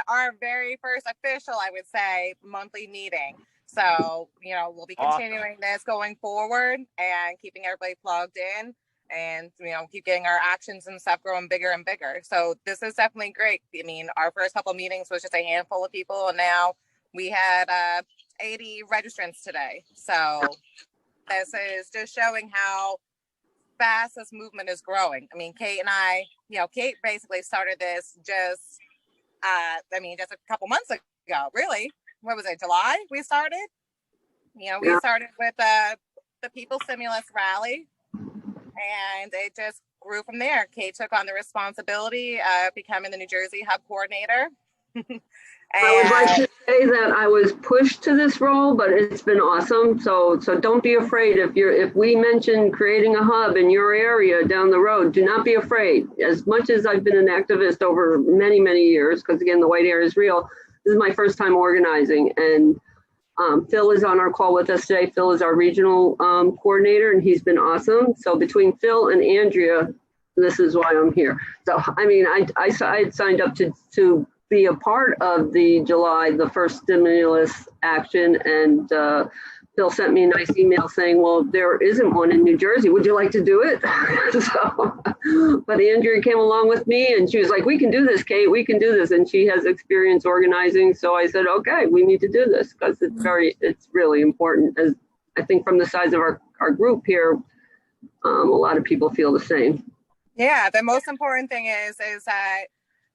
our very first official, I would say, monthly meeting. So, we'll be continuing this going forward and keeping everybody plugged in and, keep getting our actions and stuff growing bigger and bigger. So this is definitely great. I mean, our first couple of meetings was just a handful of people, and now we had 80 registrants today. So this is just showing how fast this movement is growing. I mean, Kate and I, Kate basically started this just a couple months ago, really. What was it, July we started? We started with the People Stimulus Rally, and it just grew from there. Kate took on the responsibility of becoming the New Jersey Hub Coordinator. I would like to say that I was pushed to this role, but it's been awesome. So don't be afraid if we mention creating a hub in your area down the road. Do not be afraid. As much as I've been an activist over many, many years, because again, the white hair is real. This is my first time organizing, and Phil is on our call with us today. Phil is our regional coordinator, and he's been awesome. So between Phil and Andrea, this is why I'm here. So I mean, I signed up to be a part of the first stimulus action, and Phil sent me a nice email saying, well, there isn't one in New Jersey. Would you like to do it? But Andrea came along with me, and she was like, we can do this, Kate, we can do this. And she has experience organizing. So I said, okay, we need to do this because it's really important. As I think from the size of our group here, a lot of people feel the same. Yeah, the most important thing is that,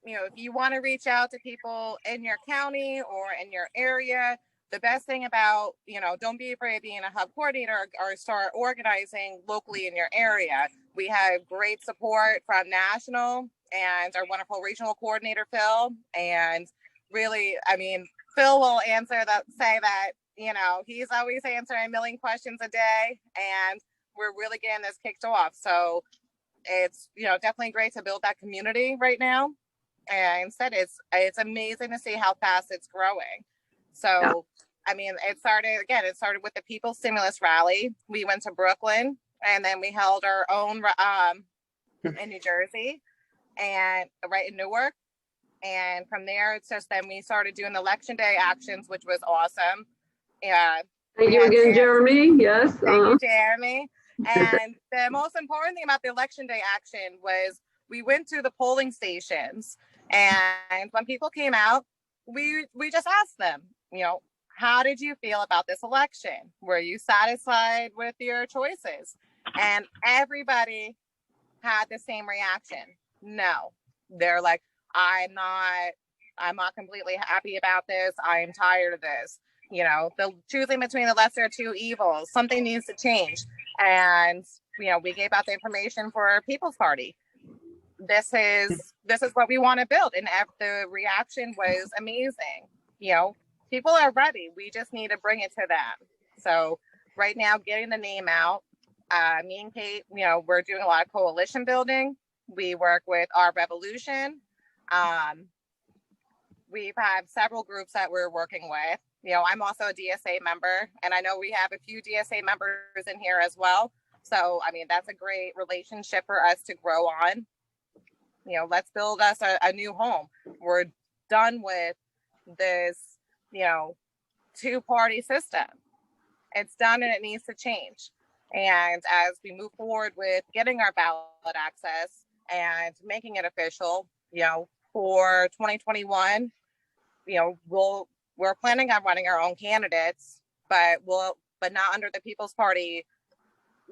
if you want to reach out to people in your county or in your area, the best thing about, don't be afraid of being a hub coordinator or start organizing locally in your area. We have great support from national and our wonderful regional coordinator, Phil. And really, I mean, Phil will say that, he's always answering a million questions a day, and we're really getting this kicked off. So it's, definitely great to build that community right now. And instead, it's amazing to see how fast it's growing. So, yeah. I mean, it started with the People Stimulus Rally. We went to Brooklyn, and then we held our own in New Jersey and right in Newark. And from there, it's just then we started doing Election Day actions, which was awesome. Yeah. Thank you again, Jeremy. Yes. Thank you, Jeremy. And the most important thing about the Election Day action was we went to the polling stations, and when people came out, we just asked them, how did you feel about this election? Were you satisfied with your choices? And everybody had the same reaction. No. They're like, I'm not completely happy about this. I am tired of this. The choosing between the lesser of two evils. Something needs to change. And, we gave out the information for our People's Party. This is what we want to build. And the reaction was amazing. People are ready. We just need to bring it to them. So right now, getting the name out, me and Kate, we're doing a lot of coalition building. We work with Our Revolution. We've had several groups that we're working with. I'm also a DSA member, and I know we have a few DSA members in here as well. So, I mean, that's a great relationship for us to grow on. Let's build us a new home. We're done with this, two-party system. It's done and it needs to change. And as we move forward with getting our ballot access and making it official, for 2021, we're planning on running our own candidates, but not under the People's Party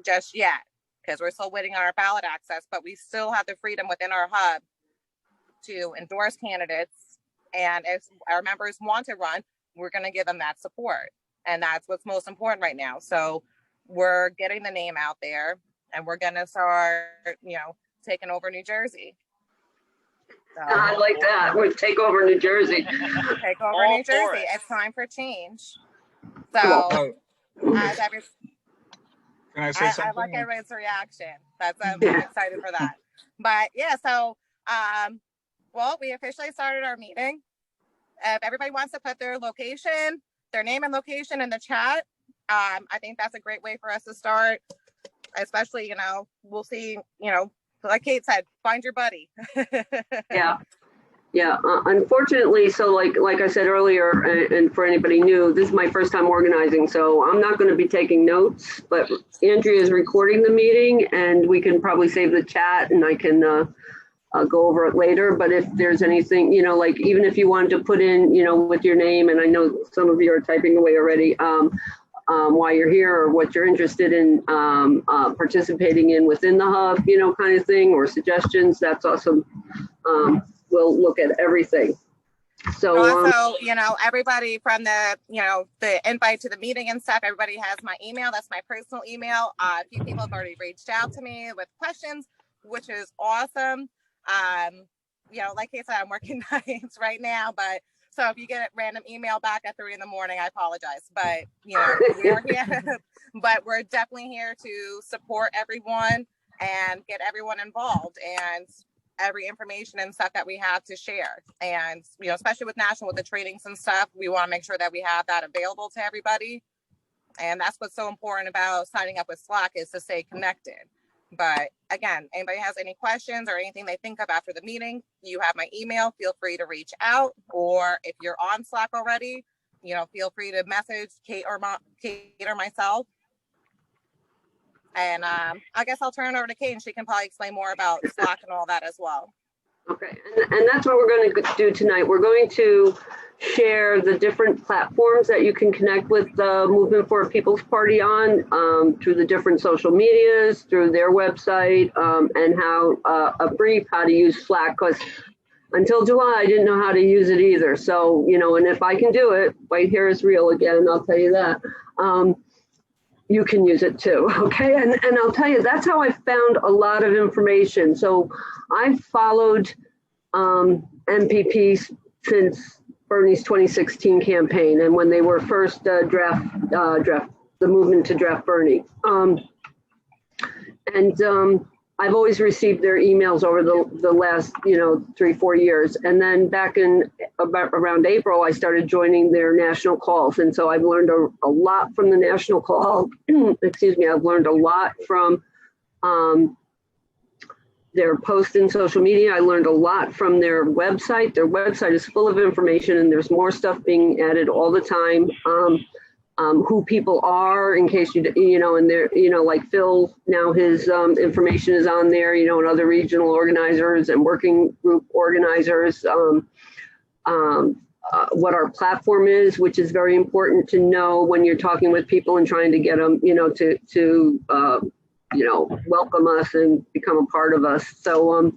just yet, because we're still waiting on our ballot access, but we still have the freedom within our hub to endorse candidates. And if our members want to run, we're going to give them that support. And that's what's most important right now. So we're getting the name out there, and we're going to start, taking over New Jersey. So, I like that. We'll take over New Jersey. Take over New Jersey. It's time for change. So, can I say something? I like everybody's reaction. I'm excited for that. But yeah, so we officially started our meeting. If everybody wants to put their location, their name and location in the chat, I think that's a great way for us to start. Especially, we'll see, like Kate said, find your buddy. Yeah. Yeah, unfortunately, so like I said earlier, and for anybody new, this is my first time organizing, so I'm not going to be taking notes, but Andrea is recording the meeting, and we can probably save the chat, and I can go over it later. But if there's anything, like even if you wanted to put in, with your name, and I know some of you are typing away already, why you're here or what you're interested in participating in within the hub, kind of thing, or suggestions, that's awesome. We'll look at everything. So also, everybody from the invite to the meeting and stuff, everybody has my email. That's my personal email. A few people have already reached out to me with questions, which is awesome. Like I said, I'm working nights right now, but so if you get a random email back at 3 a.m, I apologize. But we're here. But we're definitely here to support everyone and get everyone involved and every information and stuff that we have to share. And especially with national, with the trainings and stuff, we want to make sure that we have that available to everybody. And that's what's so important about signing up with Slack, is to stay connected. But again, anybody has any questions or anything they think of after the meeting, you have my email. Feel free to reach out. Or if you're on Slack already, feel free to message Kate or myself. And I guess I'll turn it over to Kate, and she can probably explain more about Slack and all that as well. Okay, and that's what we're going to do tonight. We're going to share the different platforms that you can connect with the Movement for a People's Party on, through the different social medias, through their website, and how a brief how to use Slack, because until July, I didn't know how to use it either. So, and if I can do it, white hair is real again, I'll tell you that. You can use it too, okay? And I'll tell you, that's how I found a lot of information. So I followed MPP since Bernie's 2016 campaign, and when they were first draft the movement to draft Bernie. I've always received their emails over the last 3-4 years, and then back in around April, I started joining their national calls, and so I've learned a lot from the national call. Excuse me, I've learned a lot from their posts in social media. I learned a lot from their website. Their website is full of information, and there's more stuff being added all the time. Who people are, in case and they're, like Phil, now his information is on there, and other regional organizers and working group organizers, what our platform is, which is very important to know when you're talking with people and trying to get them, to welcome us and become a part of us. So, and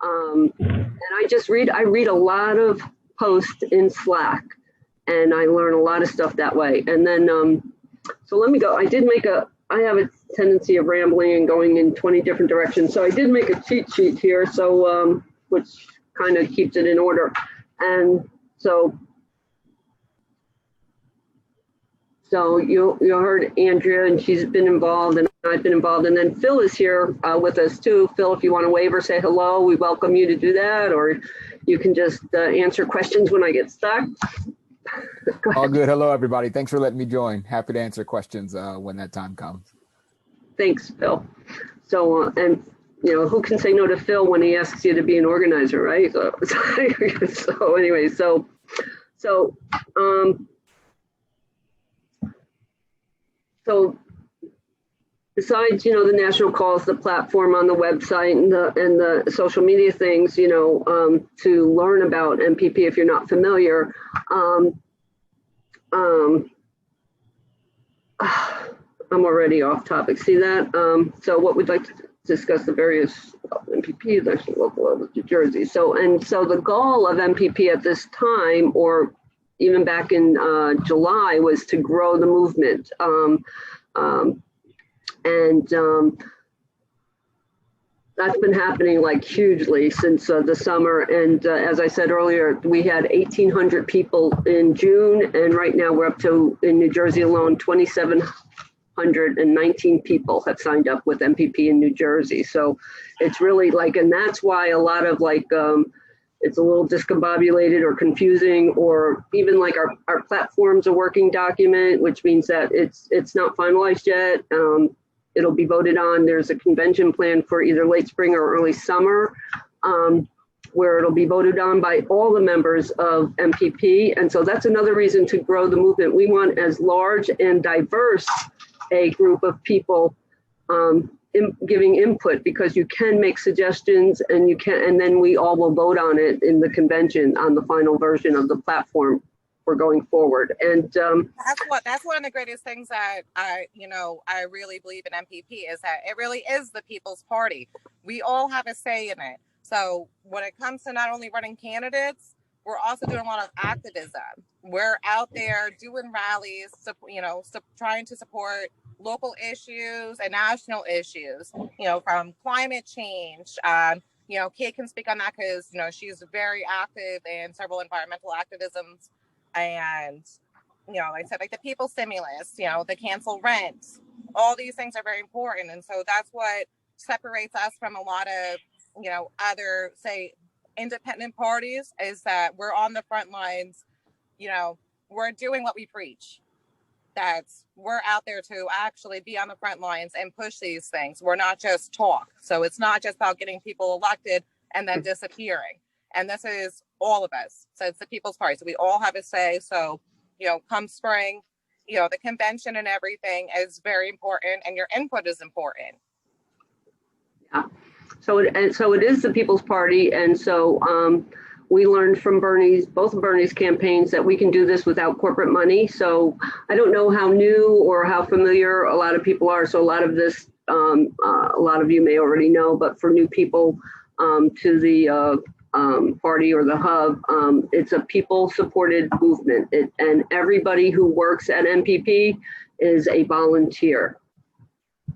I read a lot of posts in Slack, and I learn a lot of stuff that way. And then, so let me go. I have a tendency of rambling and going in 20 different directions. So I did make a cheat sheet here, so which kind of keeps it in order. And so you heard Andrea, and she's been involved, and I've been involved. And then Phil is here with us too. Phil, if you want to wave or say hello, we welcome you to do that, or you can just answer questions when I get stuck. All good. Hello, everybody. Thanks for letting me join. Happy to answer questions when that time comes. Thanks, Phil. So, and who can say no to Phil when he asks you to be an organizer, right? So anyway, so besides, the national calls, the platform on the website, and the social media things, to learn about MPP if you're not familiar. I'm already off topic. See that? So what we'd like to discuss the various MPP, national, local levels, New Jersey. So the goal of MPP at this time, or even back in July, was to grow the movement. That's been happening like hugely since the summer. And as I said earlier, we had 1,800 people in June, and right now we're up to, in New Jersey alone, 2,719 people have signed up with MPP in New Jersey. So it's really and that's why a lot of it's a little discombobulated or confusing, or even our platform's a working document, which means that it's not finalized yet. It'll be voted on. There's a convention plan for either late spring or early summer. where it'll be voted on by all the members of MPP. And so that's another reason to grow the movement. We want as large and diverse a group of people giving input, because you can make suggestions and then we all will vote on it in the convention on the final version of the platform for going forward. And that's one of the greatest things that I really believe in MPP, is that it really is the people's party. We all have a say in it. So when it comes to not only running candidates, we're also doing a lot of activism. We're out there doing rallies, trying to support local issues and national issues, from climate change. Kate can speak on that because, she's very active in several environmental activisms. And, like I said, like the people stimulus, the cancel rent, all these things are very important. And so that's what separates us from a lot of, other, say, independent parties, is that we're on the front lines. We're doing what we preach. We're out there to actually be on the front lines and push these things. We're not just talk. So it's not just about getting people elected and then disappearing. And this is all of us. So it's the people's party. So we all have a say. So, come spring, the convention and everything is very important, and your input is important. Yeah. So it is the people's party. And so we learned from both of Bernie's campaigns, that we can do this without corporate money. So I don't know how new or how familiar a lot of people are. So a lot of this, a lot of you may already know, but for new people to the party or the hub, it's a people-supported movement. And everybody who works at MPP is a volunteer.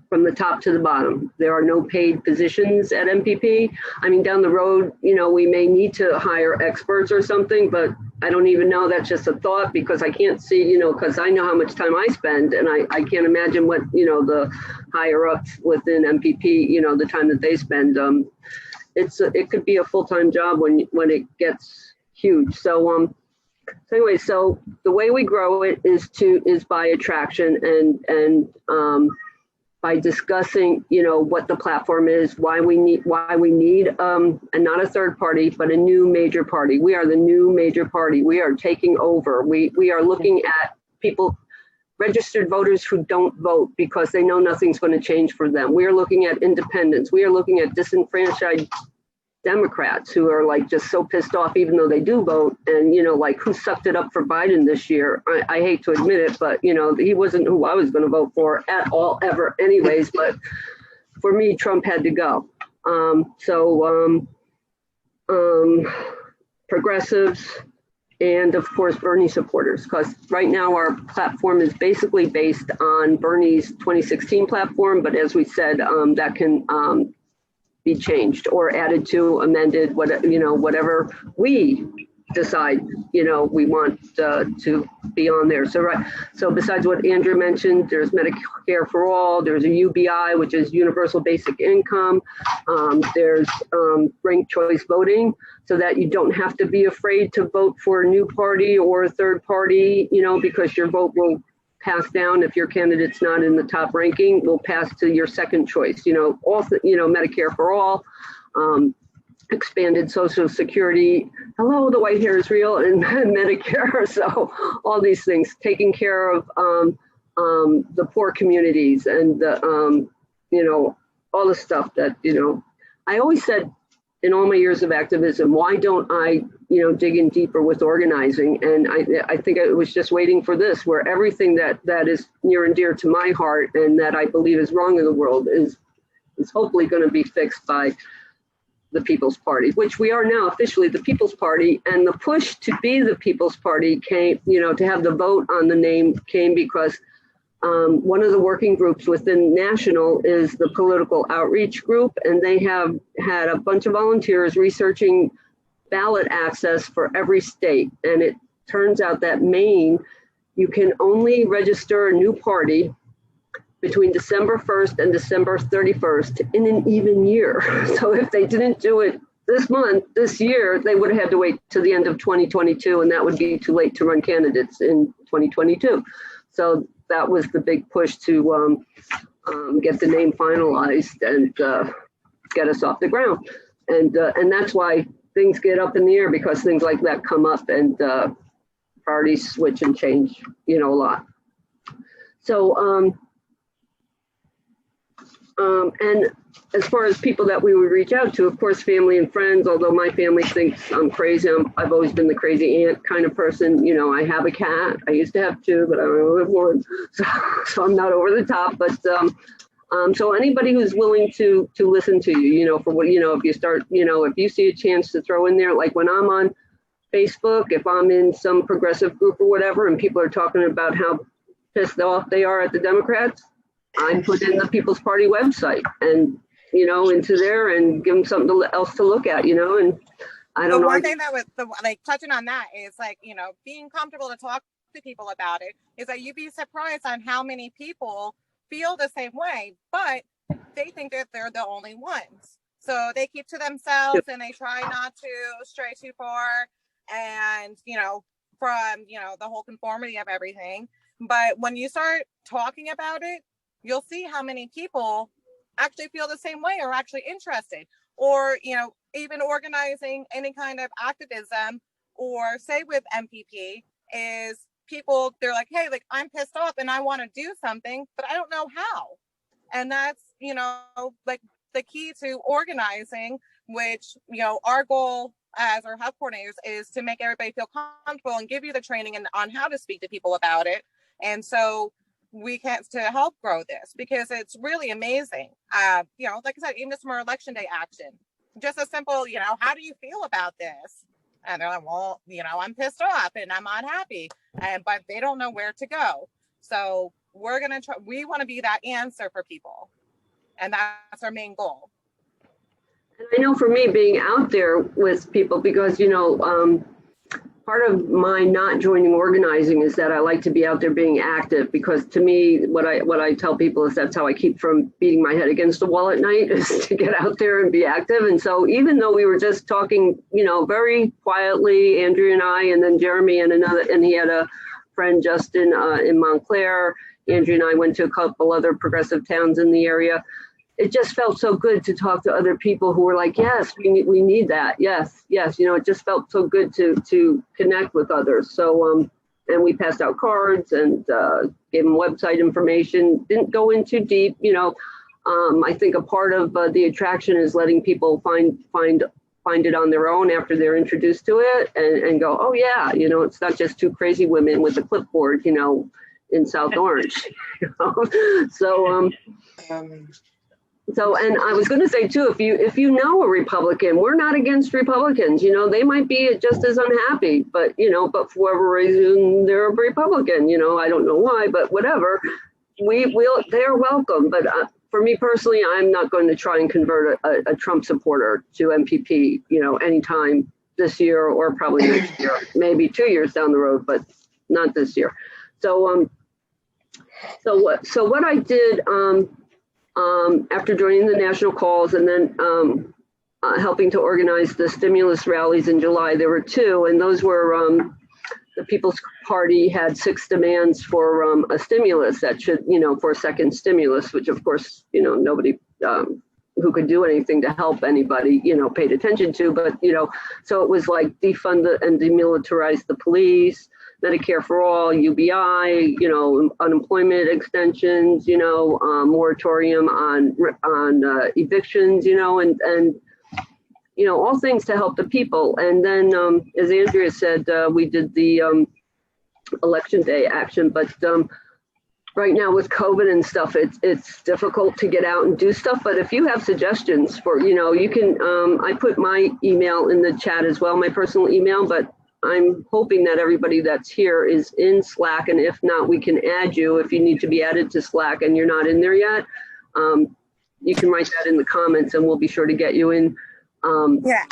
From the top to the bottom. There are no paid positions at MPP. I mean, down the road, we may need to hire experts or something, but I don't even know. That's just a thought, because I can't see, because I know how much time I spend, and I can't imagine what, the higher ups within MPP, the time that they spend. It could be a full-time job when it gets huge. So anyway, so the way we grow it is by attraction and by discussing, what the platform is, why we need, and not a third party, but a new major party. We are the new major party. We are taking over. We are looking at people, registered voters who don't vote because they know nothing's going to change for them. We are looking at independents. We are looking at disenfranchised Democrats who are like just so pissed off, even though they do vote, and like, who sucked it up for Biden this year. I hate to admit it, but he wasn't who I was going to vote for at all, ever anyways. But for me, Trump had to go. Progressives, and of course Bernie supporters, because right now our platform is basically based on Bernie's 2016 platform, but as we said, that can be changed or added to, amended, whatever we decide, we want to be on there. So besides what Andrew mentioned, there's Medicare for all, there's a UBI, which is universal basic income. There's ranked choice voting, so that you don't have to be afraid to vote for a new party or a third party, because your vote will pass down. If your candidate's not in the top ranking, will pass to your second choice. Also, Medicare for all, expanded Social Security. Hello, the white hair is real, and Medicare. So all these things, taking care of the poor communities, and all the stuff that I always said in all my years of activism, why don't I dig in deeper with organizing? And I think I was just waiting for this, where everything that is near and dear to my heart and that I believe is wrong in the world is hopefully going to be fixed by the People's Party, which we are now officially the People's Party. And the push to be the People's Party came, to have the vote on the name came because one of the working groups within National is the political outreach group, and they have had a bunch of volunteers researching ballot access for every state. And it turns out that Maine, you can only register a new party between December 1st and December 31st in an even year. So if they didn't do it this year, they would have had to wait to the end of 2022, and that would be too late to run candidates in 2022. So that was the big push to get the name finalized and get us off the ground. And that's why things get up in the air because things like that come up and priorities switch and change, a lot. So, and as far as people that we would reach out to, of course, family and friends, although my family thinks I'm crazy. I've always been the crazy aunt kind of person. I have a cat. I used to have two, but I only have one. So I'm not over the top. But so anybody who's willing to listen to you, for what, if you start, if you see a chance to throw in there, like when I'm on Facebook, if I'm in some progressive group or whatever, and people are talking about how pissed off they are at the Democrats, I put in the People's Party website and, into there and give them something else to look at, and I don't know. One thing that was touching on that is being comfortable to talk to people about it is that you'd be surprised on how many people feel the same way, but they think that they're the only ones. So they keep to themselves and they try not to stray too far and, from, the whole conformity of everything. But when you start talking about it, you'll see how many people actually feel the same way or actually interested, or, even organizing any kind of activism, or say with MPP is people, they're like, hey, I'm pissed off and I want to do something, but I don't know how. And that's, the key to organizing, which, our goal as our health coordinators is to make everybody feel comfortable and give you the training on how to speak to people about it. And so we can to help grow this, because it's really amazing. Like I said, even just more election day action, just a simple, how do you feel about this? And they're like, well, I'm pissed off and I'm unhappy, but they don't know where to go. So we're going to try, we want to be that answer for people. And that's our main goal. And I know for me, being out there with people, because, part of my not joining organizing is that I like to be out there being active, because to me, what I tell people is that's how I keep from beating my head against the wall at night, is to get out there and be active. And so even though we were just talking, very quietly, Andrea and I, and then Jeremy and he had a friend, Justin, in Montclair. Andrea and I went to a couple other progressive towns in the area. It just felt so good to talk to other people who were like, yes, we need that. Yes. It just felt so good to connect with others. So, and we passed out cards and gave them website information, didn't go in too deep. I think a part of the attraction is letting people find it on their own after they're introduced to it and go, oh yeah, it's not just two crazy women with a clipboard, in South Orange. So, and I was going to say too, if you know a Republican, we're not against Republicans. They might be just as unhappy, but but for whatever reason they're a Republican. I don't know why, but whatever. They're welcome. But for me personally, I'm not going to try and convert a Trump supporter to MPP. Anytime this year or probably next year, maybe 2 years down the road, but not this year. So what I did. After joining the national calls and then helping to organize the stimulus rallies in July, there were two, and those were the People's Party had 6 demands for a stimulus that should, for a second stimulus, which of course, nobody who could do anything to help anybody, paid attention to. But, so it was like defund and demilitarize the police, Medicare for all, UBI, unemployment extensions, moratorium on evictions, and all things to help the people. And then, as Andrea said, we did the election day action, but right now with COVID and stuff, it's difficult to get out and do stuff. But if you have suggestions for, you can, I put my email in the chat as well, my personal email, but I'm hoping that everybody that's here is in Slack, and if not, we can add you if you need to be added to Slack and you're not in there yet. You can write that in the comments and we'll be sure to get you in.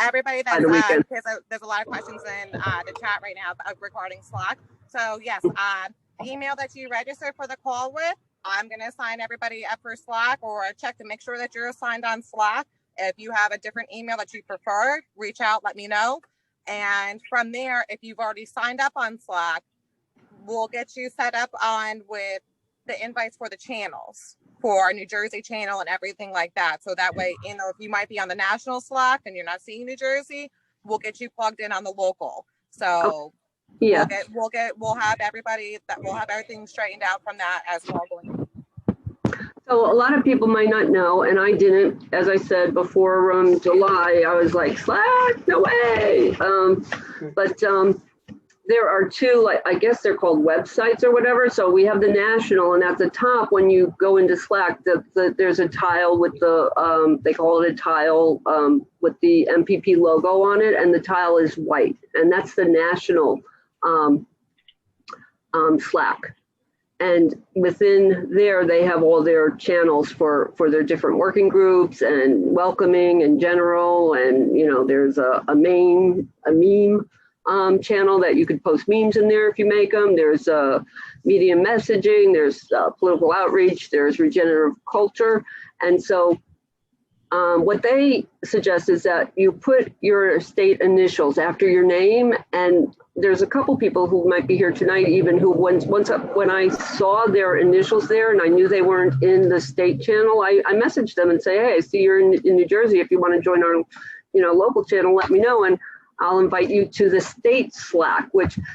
Everybody that's there's a lot of questions in the chat right now regarding Slack. So yes, the email that you register for the call with, I'm going to sign everybody up for Slack, or check to make sure that you're assigned on Slack. If you have a different email that you prefer, reach out, let me know. And from there, if you've already signed up on Slack, we'll get you set up on with the invites for the channels, for our New Jersey channel and everything like that. So that way, if you might be on the national Slack and you're not seeing New Jersey, we'll get you plugged in on the local. So Yeah. we'll have everything straightened out from that as well going. So a lot of people might not know, and I didn't, as I said before, July, I was like, Slack, no way. But there are two, like, I guess they're called websites or whatever. So we have the national, and at the top, when you go into Slack, there's a tile with the, they call it a tile with the MPP logo on it, and the tile is white, and that's the national Slack. And within there, they have all their channels for their different working groups and welcoming and general. And, you know, there's a meme channel that you could post memes in there if you make them. There's media messaging, there's political outreach, there's regenerative culture. And so what they suggest is that you put your state initials after your name, and there's a couple people who might be here tonight even who when I saw their initials there and I knew they weren't in the state channel, I messaged them and say, hey, I see you're in New Jersey. If you want to join our, you know, local channel, let me know, and I'll invite you to the state Slack,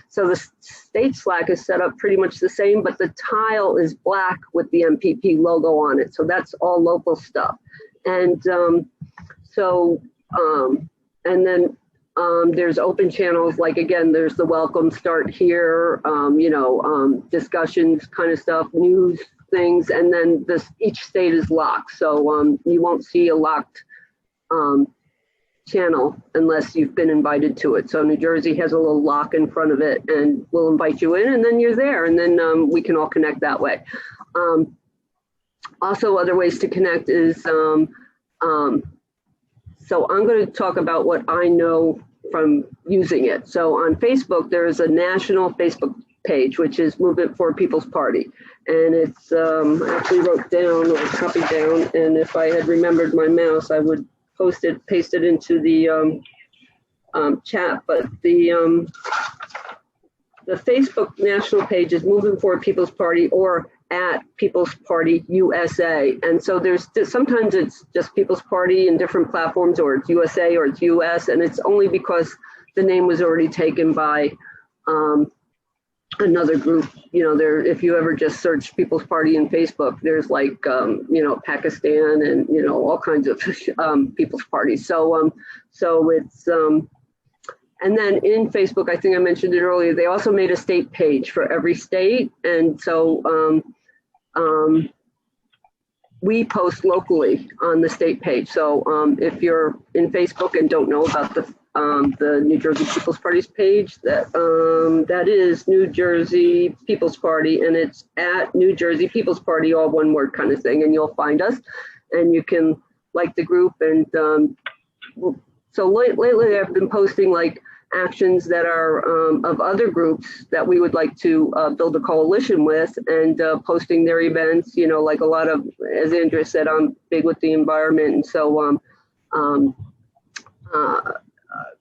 so the state Slack is set up pretty much the same, but the tile is black with the MPP logo on it. So that's all local stuff. And and then there's open channels, like, again, there's the welcome, start here, discussions kind of stuff, news things, and then each state is locked. So you won't see a locked channel unless you've been invited to it. So New Jersey has a little lock in front of it, and we'll invite you in, and then you're there, and then we can all connect that way. Also, other ways to connect is, so I'm going to talk about what I know from using it. So on Facebook, there is a national Facebook page, which is Movement for People's Party. And it's, I actually wrote down or copied down, and if I had remembered my mouse, I would paste it into the chat. But the Facebook national page is Movement for People's Party, or at People's Party USA. And so sometimes it's just People's Party in different platforms, or it's USA or it's US, and it's only because the name was already taken by another group. You know, if you ever just search People's Party in Facebook, there's like, Pakistan and, all kinds of People's Parties. So it's, and then in Facebook, I think I mentioned it earlier, they also made a state page for every state. And so we post locally on the state page. So if you're in Facebook and don't know about the New Jersey People's Party's page, that is New Jersey People's Party, and it's at New Jersey People's Party, all one word kind of thing, and you'll find us, and you can like the group. And so lately I've been posting like actions that are of other groups that we would like to build a coalition with, and posting their events, like a lot of, as Andrea said, I'm big with the environment. And so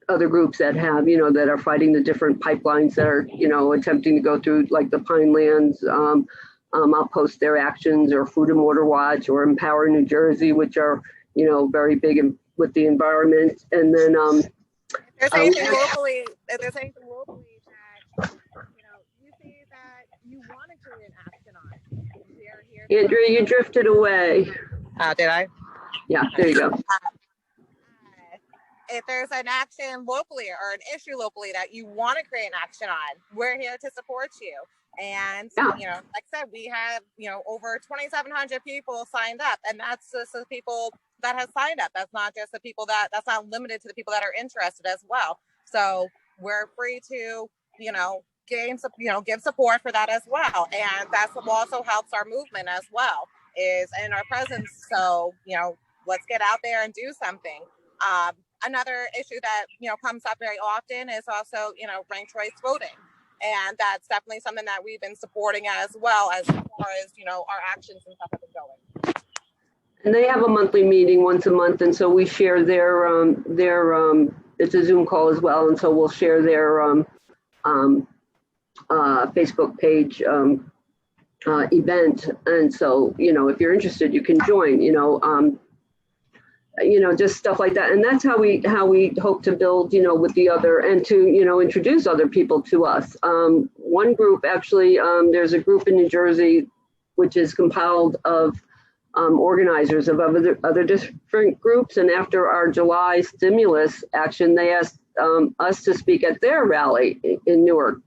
other groups that have, that are fighting the different pipelines that are, attempting to go through, like the Pinelands, I'll post their actions, or Food and Water Watch, or Empower New Jersey, which are, very big with the environment. And then if there's anything locally that you see that you want to create an action on. Andrea, you drifted away. Did I? Yeah, there you go. If there's an action locally or an issue locally that you want to create an action on, we're here to support you. And, like I said, we have, over 2,700 people signed up, and that's just the people that have signed up. That's not just the people that's not limited to the people that are interested as well. So we're free to, give support for that as well. And that's what also helps our movement as well, is in our presence. So, let's get out there and do something. Another issue that, comes up very often is also, ranked choice voting. And that's definitely something that we've been supporting as well, as far as, our actions and stuff have been going. And they have a monthly meeting once a month. And so we share their it's a Zoom call as well. And so we'll share their Facebook page event. And so, if you're interested, you can join, just stuff like that. And that's how we hope to build, with the other, and to, introduce other people to us. One group, actually, there's a group in New Jersey, which is compiled of organizers of other different groups. And after our July stimulus action, they asked us to speak at their rally in Newark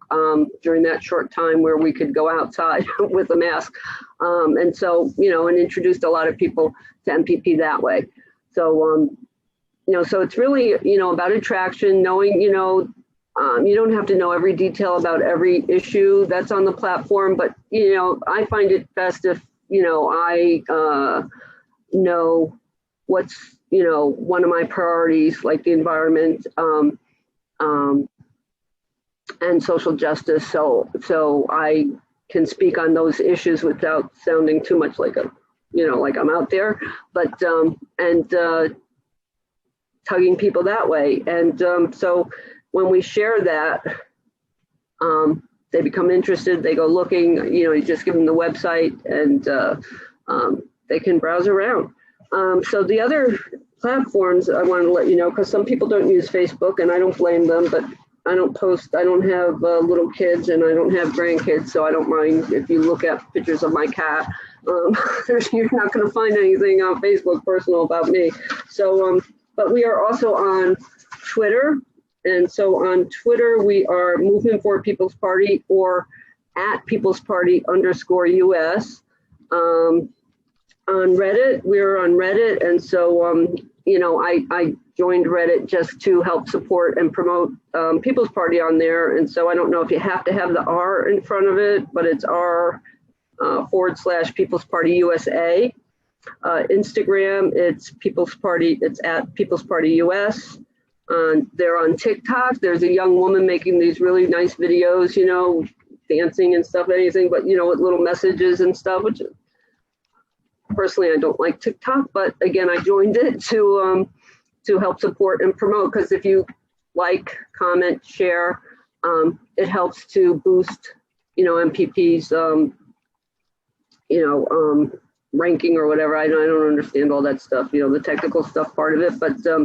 during that short time where we could go outside with a mask. And so, and introduced a lot of people to MPP that way. So, so it's really, about attraction, knowing, you don't have to know every detail about every issue that's on the platform, but, I find it best if, I know what's, one of my priorities, like the environment and social justice. So I can speak on those issues without sounding too much like like I'm out there, but, tugging people that way. And so when we share that, they become interested, they go looking, you just give them the website and they can browse around. So the other platforms I want to let you know, because some people don't use Facebook, and I don't blame them, but I don't post, I don't have little kids and I don't have grandkids, so I don't mind if you look at pictures of my cat. You're not going to find anything on Facebook personal about me. So, but we are also on Twitter. And so on Twitter, we are Movement for People's Party, or at People's Party _US. On Reddit, we're on Reddit. And so, I joined Reddit just to help support and promote People's Party on there. And so I don't know if you have to have the R in front of it, but it's R / People's Party USA. Instagram, it's People's Party, it's at People's Party US. They're on TikTok. There's a young woman making these really nice videos, dancing and stuff, anything, but, with little messages and stuff, which personally, I don't like TikTok, but again, I joined it to help support and promote, because if you like, comment, share, it helps to boost, MPP's, ranking or whatever. I don't understand all that stuff, the technical stuff part of it. But so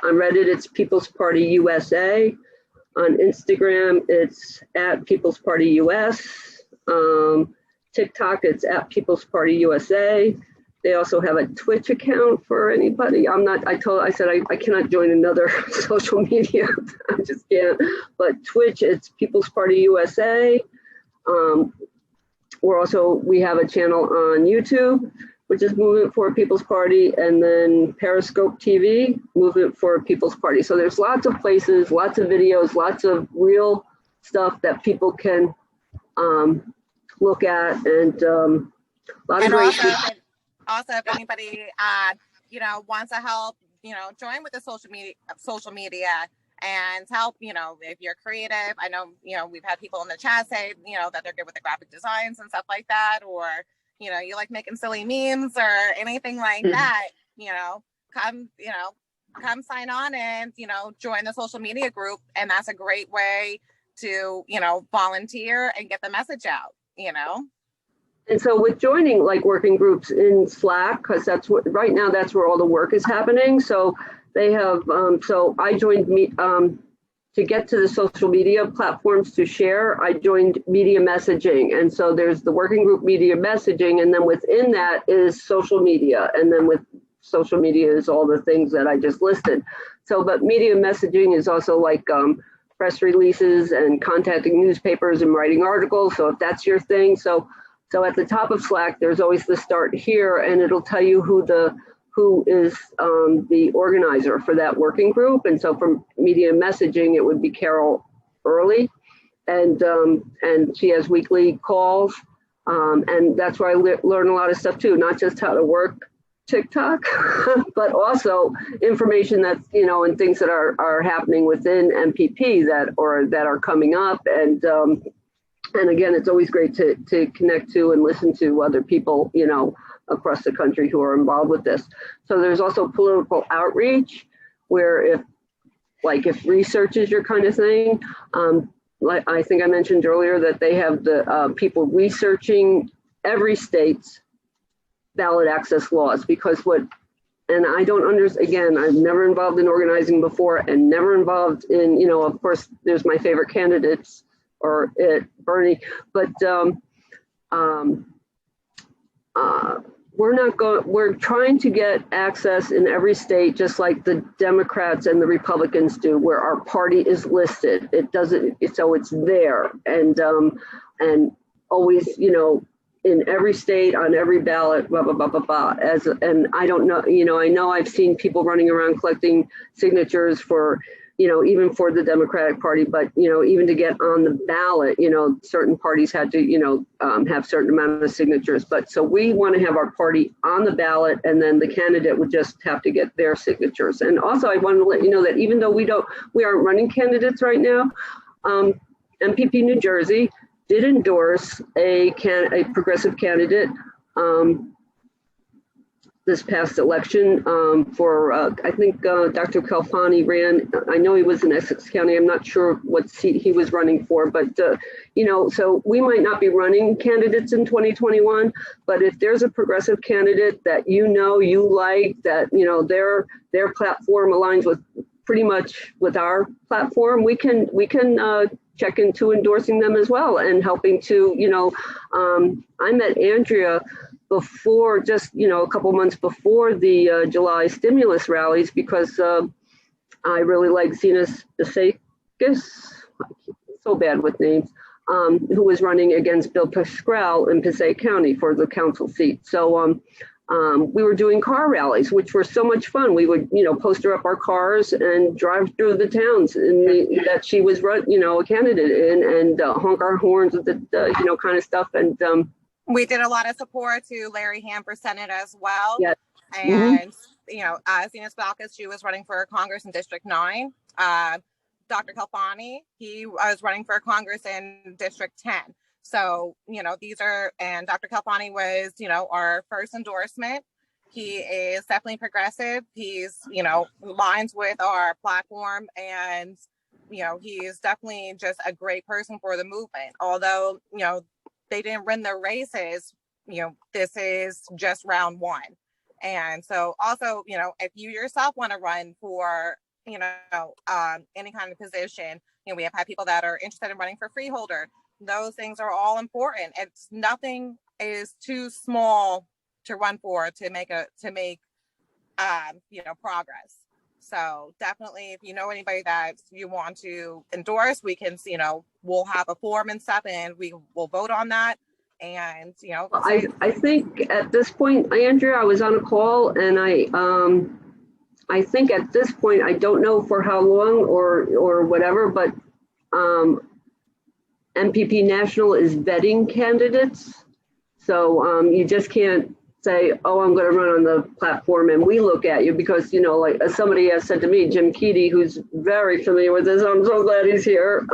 on Reddit, it's People's Party USA. On Instagram, it's at People's Party US. TikTok, it's at People's Party USA. They also have a Twitch account for anybody. I said I cannot join another social media. I just can't. But Twitch, it's People's Party USA. We have a channel on YouTube, which is Movement for People's Party, and then Periscope TV, Movement for People's Party. So there's lots of places, lots of videos, lots of real stuff that people can look at, and a lot of great. Also, if anybody wants to help, join with the social media. And help, if you're creative. I know, we've had people in the chat say, that they're good with the graphic designs and stuff like that, or, you like making silly memes or anything like that, come sign on and, join the social media group. And that's a great way to, volunteer and get the message out, And so with joining like working groups in Slack, because right now that's where all the work is happening. So they have, so I joined to get to the social media platforms to share, I joined media messaging. And so there's the working group media messaging, and then within that is social media. And then with social media is all the things that I just listed. So, but media messaging is also like press releases and contacting newspapers and writing articles. So if that's your thing. So at the top of Slack, there's always the start here, and it'll tell you who is the organizer for that working group. And so for media messaging, it would be Carol Early, and she has weekly calls, and that's where I learn a lot of stuff too, not just how to work TikTok, but also information that's, and things that are happening within MPP that are coming up. And again, it's always great to connect to and listen to other people, across the country who are involved with this. So there's also political outreach, where if research is your kind of thing, like I think I mentioned earlier that they have the people researching every state's ballot access laws, because what And I don't understand, again, I've never involved in organizing before and never involved in, of course, there's my favorite candidates or Bernie, but we're trying to get access in every state, just like the Democrats and the Republicans do, where our party is listed. It doesn't, so it's there. And always, in every state, on every ballot, blah, blah, blah, blah, blah. And I don't know, I know I've seen people running around collecting signatures for, even for the Democratic Party, but, even to get on the ballot, certain parties had to, have certain amount of signatures. But so we want to have our party on the ballot, and then the candidate would just have to get their signatures. And also I wanted to let you know that even though we aren't running candidates right now, MPP New Jersey did endorse a progressive candidate this past election for, I think Dr. Kalfani ran, I know he was in Essex County, I'm not sure what seat he was running for, but, so we might not be running candidates in 2021, but if there's a progressive candidate that you like, that, their platform aligns with pretty much with our platform, we can check into endorsing them as well and helping to, I met Andrea before, just, a couple months before the July stimulus rallies, because I really like Zenas Bisakis, so bad with names, who was running against Bill Pascrell in Passaic County for the council seat. So we were doing car rallies, which were so much fun. We would, poster up our cars and drive through the towns that she was, a candidate in, and honk our horns with the, kind of stuff. And we did a lot of support to Larry Ham for Senate as well. Yeah. And, Zenas Balkis, she was running for Congress in District 9. Dr. Kalfani, he was running for Congress in District 10. So, and Dr. Kalfani was, our first endorsement. He is definitely progressive. He's, aligns with our platform, and, he's definitely just a great person for the movement. Although, they didn't run the races, this is just round one. And so also, if you yourself want to run for, any kind of position, we have had people that are interested in running for freeholder. Those things are all important. It's nothing is too small to run for to make progress. So definitely, if you know anybody that you want to endorse, we can, we'll have a form and stuff, and we will vote on that. And I think at this point, Andrea, I was on a call, and I think at this point, I don't know for how long or whatever, but MPP National is vetting candidates. So you just can't say, oh, I'm going to run on the platform and we look at you, because, like somebody has said to me, Jim Keady, who's very familiar with this, I'm so glad he's here,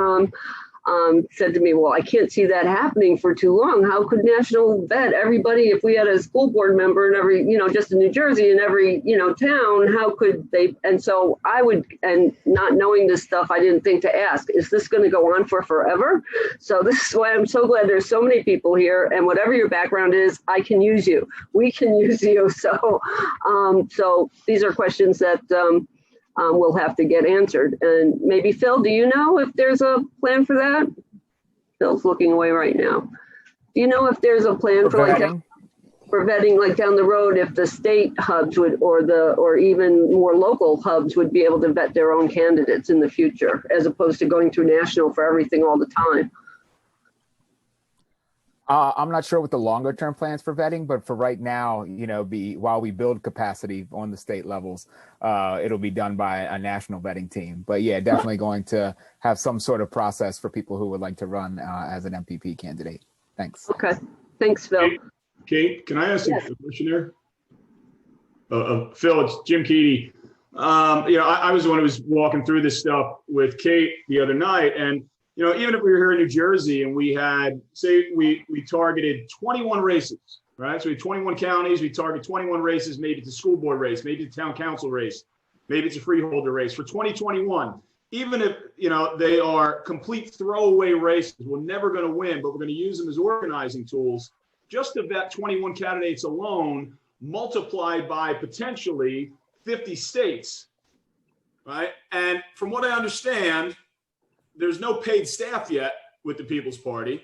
said to me, well, I can't see that happening for too long. How could National vet everybody if we had a school board member in every, just in New Jersey, in every, town? How could they? And so and not knowing this stuff, I didn't think to ask, is this going to go on for forever? So this is why I'm so glad there's so many people here, and whatever your background is, I can use you. We can use you. So, so these are questions that, we'll have to get answered. And maybe Phil, do you know if there's a plan for that? Phil's looking away right now. Do you know if there's a plan for vetting, like down the road, if the state hubs would, or even more local hubs would be able to vet their own candidates in the future, as opposed to going through national for everything all the time? I'm not sure what the longer term plans for vetting, but for right now, while we build capacity on the state levels, it'll be done by a national vetting team. But yeah, definitely going to have some sort of process for people who would like to run as an MPP candidate. Thanks. Okay. Thanks, Phil. Kate, can I ask a question there? Phil, it's Jim Keady. I was the one who was walking through this stuff with Kate the other night, and even if we were here in New Jersey and we had, say, we targeted 21 races, right? So we had 21 counties, we target 21 races, maybe it's a school board race, maybe it's a town council race, maybe it's a freeholder race for 2021. Even if, they are complete throwaway races, we're never going to win, but we're going to use them as organizing tools. Just to vet 21 candidates alone, multiplied by potentially 50 states, right? And from what I understand, there's no paid staff yet with the People's Party.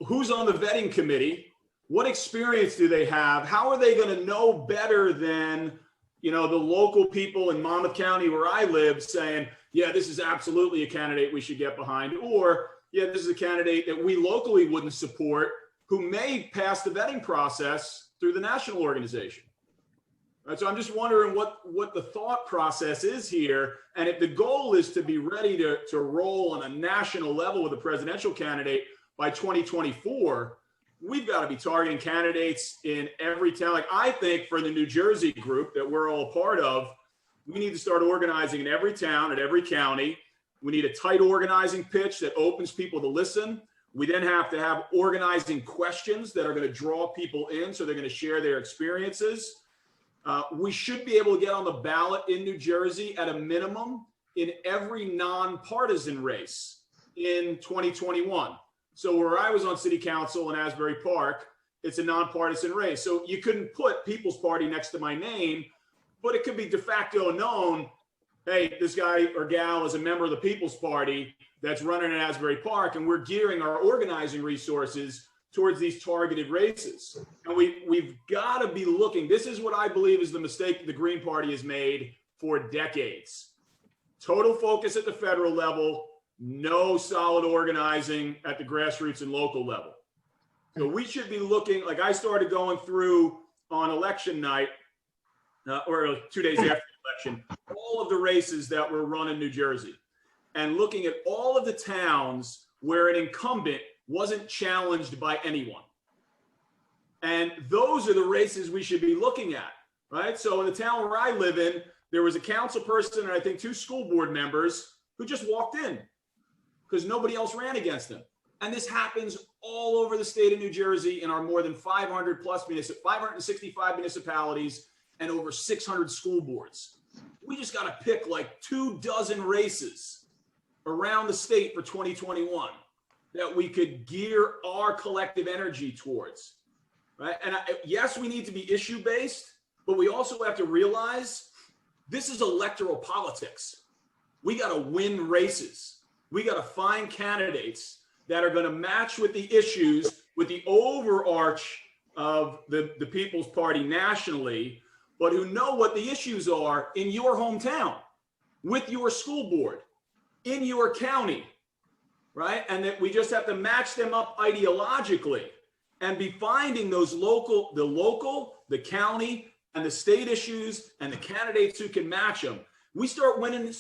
Who's on the vetting committee? What experience do they have? How are they going to know better than, the local people in Monmouth County where I live saying, yeah, this is absolutely a candidate we should get behind, or yeah, this is a candidate that we locally wouldn't support, who may pass the vetting process through the national organization. Right, so I'm just wondering what the thought process is here. And if the goal is to be ready to roll on a national level with a presidential candidate by 2024, we've got to be targeting candidates in every town. Like, I think for the New Jersey group that we're all a part of, we need to start organizing in every town, at every county. We need a tight organizing pitch that opens people to listen. We then have to have organizing questions that are going to draw people in, so they're going to share their experiences. We should be able to get on the ballot in New Jersey at a minimum in every nonpartisan race in 2021. So where I was on city council in Asbury Park, it's a nonpartisan race. So you couldn't put People's Party next to my name, but it could be de facto known, hey, this guy or gal is a member of the People's Party that's running in Asbury Park, and we're gearing our organizing resources towards these targeted races. And we've got to be looking. This is what I believe is the mistake the Green Party has made for decades. Total focus at the federal level, no solid organizing at the grassroots and local level. So we should be looking, like I started going through on election night, or 2 days after the election, all of the races that were run in New Jersey, and looking at all of the towns where an incumbent wasn't challenged by anyone. And those are the races we should be looking at, right? So in the town where I live in, there was a council person and I think 2 school board members who just walked in because nobody else ran against them. And this happens all over the state of New Jersey in our more than 565 municipalities and over 600 school boards. We just got to pick like 24 races around the state for 2021 that we could gear our collective energy towards, right? And yes, we need to be issue-based, but we also have to realize this is electoral politics. We got to win races. We got to find candidates that are going to match with the issues, with the overarch of the People's Party nationally, but who know what the issues are in your hometown, with your school board, in your county, right? And that we just have to match them up ideologically and be finding those the county, and the state issues and the candidates who can match them. We start winning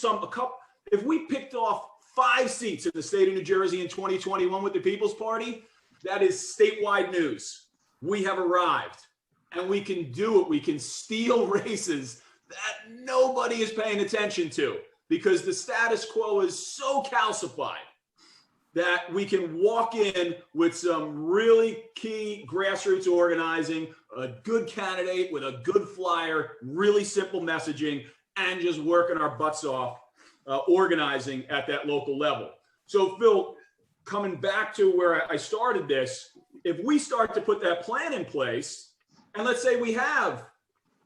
if we picked off 5 seats in the state of New Jersey in 2021 with the People's Party, that is statewide news. We have arrived, and we can do it. We can steal races that nobody is paying attention to because the status quo is so calcified that we can walk in with some really key grassroots organizing, a good candidate with a good flyer, really simple messaging, and just working our butts off organizing at that local level. So Phil, coming back to where I started this, if we start to put that plan in place, and let's say we have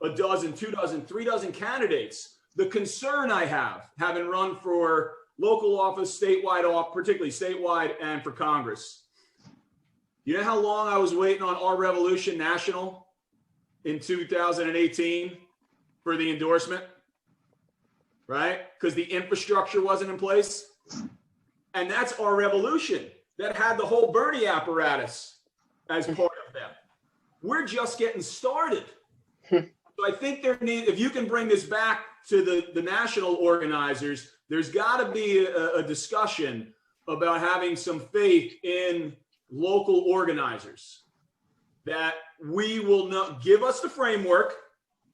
a dozen, 2 dozen, 3 dozen candidates, the concern I have, having run for local office, statewide office, particularly statewide, and for Congress. You know how long I was waiting on Our Revolution National in 2018 for the endorsement, right? Because the infrastructure wasn't in place. And that's Our Revolution that had the whole Bernie apparatus as part of them. We're just getting started. So I think if you can bring this back to the national organizers, there's got to be a discussion about having some faith in local organizers, that we will not give us the framework,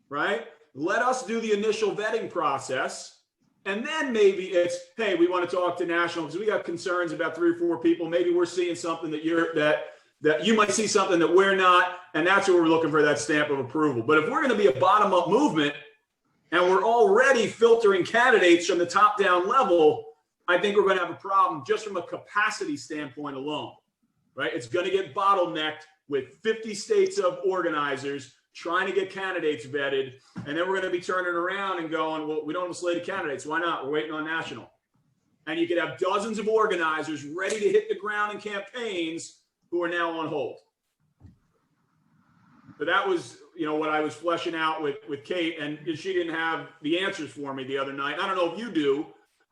right? Let us do the initial vetting process. And then maybe it's, hey, we want to talk to national because we got concerns about 3 or 4 people. Maybe we're seeing something that you might see something that we're not. And that's what we're looking for, that stamp of approval. But if we're going to be a bottom up movement, and we're already filtering candidates from the top down level, I think we're going to have a problem just from a capacity standpoint alone, right? It's going to get bottlenecked with 50 states of organizers trying to get candidates vetted. And then we're going to be turning around and going, well, we don't have a slate of candidates. Why not? We're waiting on national. And you could have dozens of organizers ready to hit the ground in campaigns who are now on hold. But that was, what I was fleshing out with Kate, and she didn't have the answers for me the other night. I don't know if you do,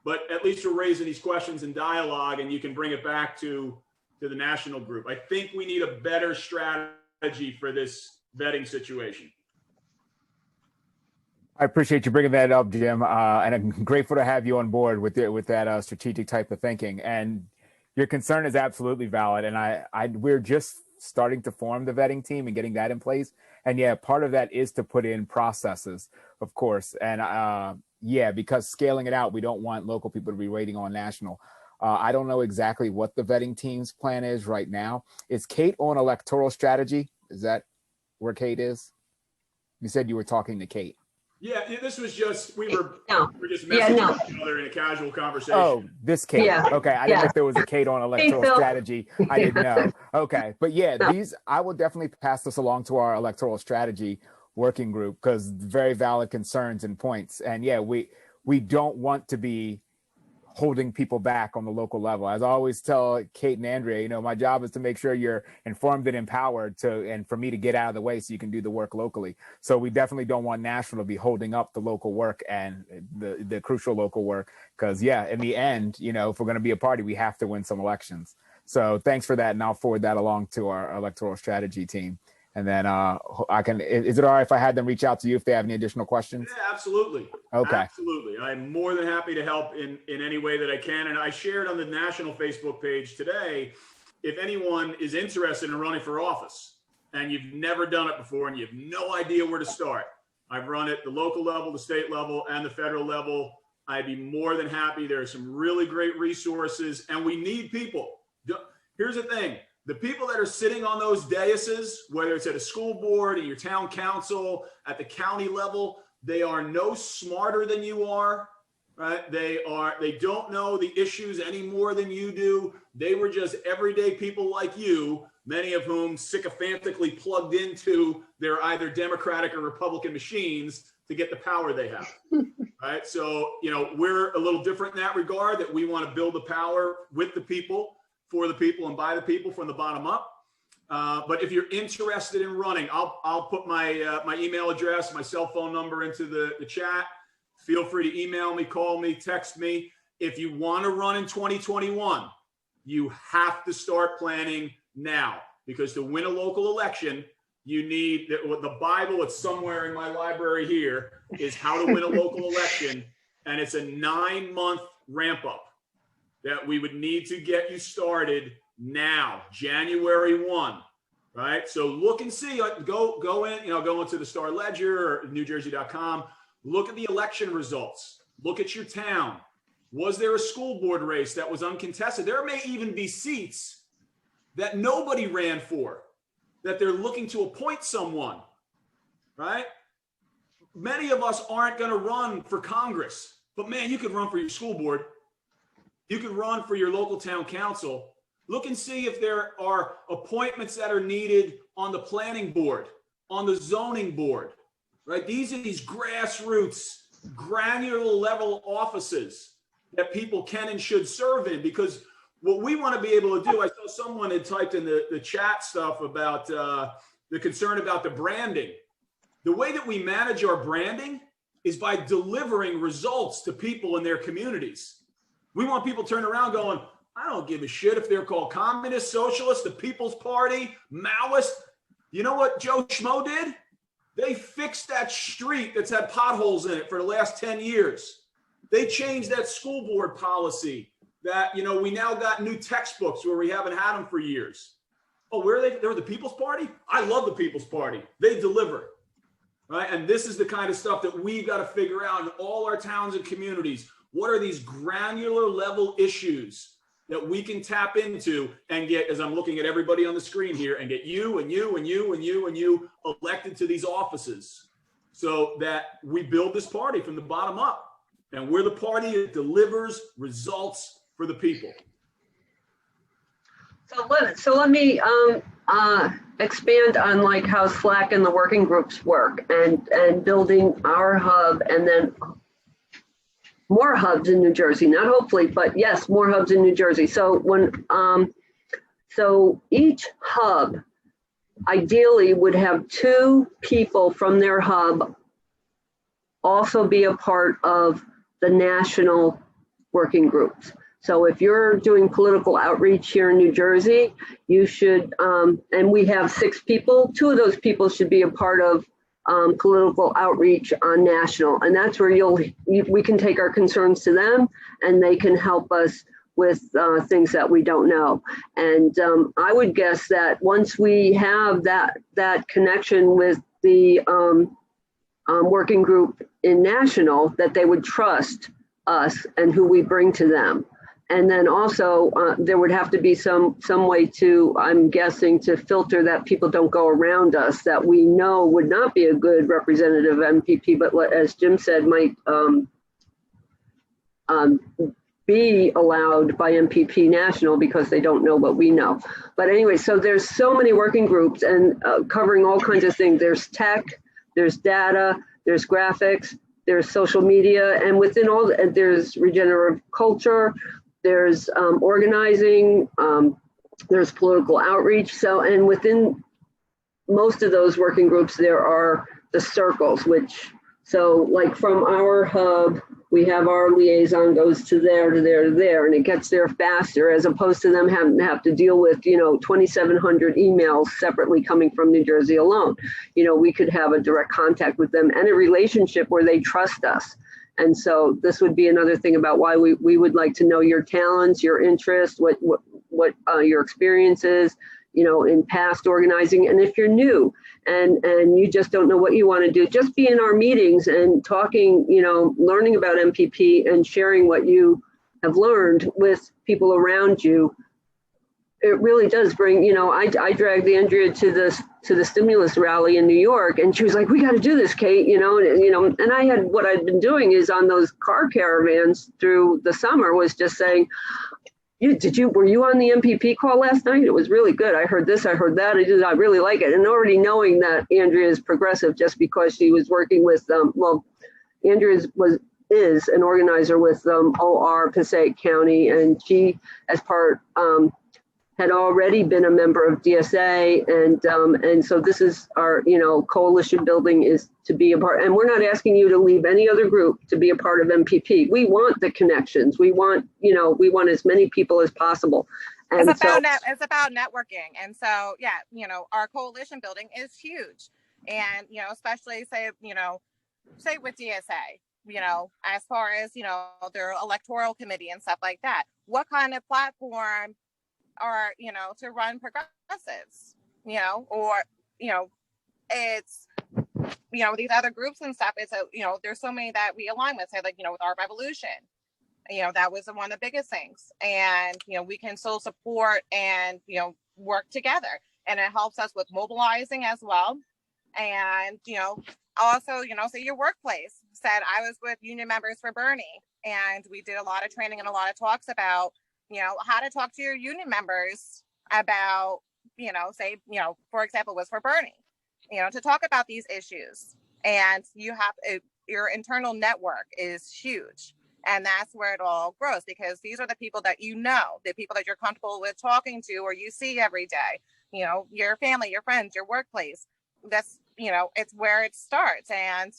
but at least we're raising these questions in dialogue, and you can bring it back to the national group. I think we need a better strategy for this vetting situation. I appreciate you bringing that up, Jim, and I'm grateful to have you on board with that strategic type of thinking. And your concern is absolutely valid, and we're just starting to form the vetting team and getting that in place. And yeah, part of that is to put in processes, of course. And because scaling it out, we don't want local people to be waiting on national. I don't know exactly what the vetting team's plan is right now. Is Kate on electoral strategy? Is that where Kate is? You said you were talking to Kate. Yeah, this was just, we were just messaging each other in a casual conversation. Oh, this Kate. Yeah. Okay, I didn't know if there was a Kate on electoral strategy. I didn't know. Okay, but yeah, I will definitely pass this along to our electoral strategy working group, because very valid concerns and points. And yeah, we don't want to be holding people back on the local level. As I always tell Kate and Andrea, my job is to make sure you're informed and empowered and for me to get out of the way so you can do the work locally. So we definitely don't want national to be holding up the local work and the crucial local work. Because in the end, if we're going to be a party, we have to win some elections. So thanks for that. And I'll forward that along to our electoral strategy team. And then is it all right if I had them reach out to you if they have any additional questions? Yeah, absolutely. Okay. Absolutely. I'm more than happy to help in any way that I can. And I shared on the national Facebook page today, if anyone is interested in running for office and you've never done it before and you have no idea where to start, I've run it the local level, the state level, and the federal level. I'd be more than happy. There are some really great resources, and we need people. Here's the thing. The people that are sitting on those daises, whether it's at a school board, at your town council, at the county level, they are no smarter than you are, right? They don't know the issues any more than you do. They were just everyday people like you, many of whom sycophantically plugged into their either Democratic or Republican machines to get the power they have, right? So, we're a little different in that regard, that we want to build the power with the people, for the people, and by the people from the bottom up. But if you're interested in running, I'll put my email address, my cell phone number into the chat. Feel free to email me, call me, text me. If you want to run in 2021, you have to start planning now, because to win a local election, you need the Bible. It's somewhere in my library here, is how to win a local election. And it's a 9-month ramp up that we would need to get you started now, January 1, right? So look and see, go in, go into the Star Ledger or NewJersey.com, look at the election results, look at your town. Was there a school board race that was uncontested? There may even be seats that nobody ran for, that they're looking to appoint someone, right? Many of us aren't going to run for Congress, but man, you could run for your school board. You can run for your local town council. Look and see if there are appointments that are needed on the planning board, on the zoning board, right? These are these grassroots, granular level offices that people can and should serve in, because what we want to be able to do, I saw someone had typed in the chat stuff about the concern about the branding. The way that we manage our branding is by delivering results to people in their communities. We want people turning around going, I don't give a shit if they're called communist, socialist, the People's Party, Maoist. You know what Joe Schmo did? They fixed that street that's had potholes in it for the last 10 years. They changed that school board policy that, we now got new textbooks where we haven't had them for years. Oh, where are they? They're the People's Party? I love the People's Party. They deliver, right? And this is the kind of stuff that we've got to figure out in all our towns and communities. What are these granular level issues that we can tap into and get, as I'm looking at everybody on the screen here, and get you and you and you and you and you elected to these offices, so that we build this party from the bottom up. And we're the party that delivers results for the people. So let me expand on like how Slack and the working groups work and building our hub and then more hubs in New Jersey, not hopefully, but yes, more hubs in New Jersey. So so each hub ideally would have 2 people from their hub also be a part of the national working groups. So if you're doing political outreach here in New Jersey, you should, and we have 6 people, 2 of those people should be a part of political outreach on national. And that's where we can take our concerns to them and they can help us with things that we don't know. And I would guess that once we have that connection with the working group in national, that they would trust us and who we bring to them. And then also there would have to be some way to, I'm guessing, to filter that people don't go around us that we know would not be a good representative MPP, but as Jim said, might be allowed by MPP National because they don't know what we know. But anyway, so there's so many working groups and covering all kinds of things. There's tech, there's data, there's graphics, there's social media, and within all, there's regenerative culture, there's organizing, there's political outreach. So, and within most of those working groups, there are the circles, which, so like from our hub, we have our liaison goes to there, to there, to there, and it gets there faster as opposed to them having to have to deal with, 2,700 emails separately coming from New Jersey alone. We could have a direct contact with them and a relationship where they trust us. And so this would be another thing about why we would like to know your talents, your interests, what your experience is, in past organizing. And if you're new and you just don't know what you want to do, just be in our meetings and talking, learning about MPP and sharing what you have learned with people around you. It really does bring, I dragged Andrea to the stimulus rally in New York, and she was like, "We got to do this, Kate," and I had, what I'd been doing is on those car caravans through the summer was just saying, were you on the MPP call last night? It was really good. I heard this, I heard that. I really like it. And already knowing that Andrea is progressive just because she was working with Andrea is an organizer with OR Passaic County, and she, as part, had already been a member of DSA, and so this is our, coalition building is to be a part, and we're not asking you to leave any other group to be a part of MPP. We want the connections. We want, we want as many people as possible. And it's about networking. And so, yeah, our coalition building is huge. And, especially say with DSA, as far as, their electoral committee and stuff like that, what kind of platform are, to run progressives, or, it's, these other groups and stuff. It's there's so many that we align with, say like, with our revolution, that was one of the biggest things. And, we can still support and, work together, and it helps us with mobilizing as well. And, also, say your workplace said, I was with union members for Bernie, and we did a lot of training and a lot of talks about, how to talk to your union members about, say, for example, was for Bernie, to talk about these issues. And your internal network is huge. And that's where it all grows, because these are the people that the people that you're comfortable with talking to or you see every day, your family, your friends, your workplace. That's, it's where it starts. And,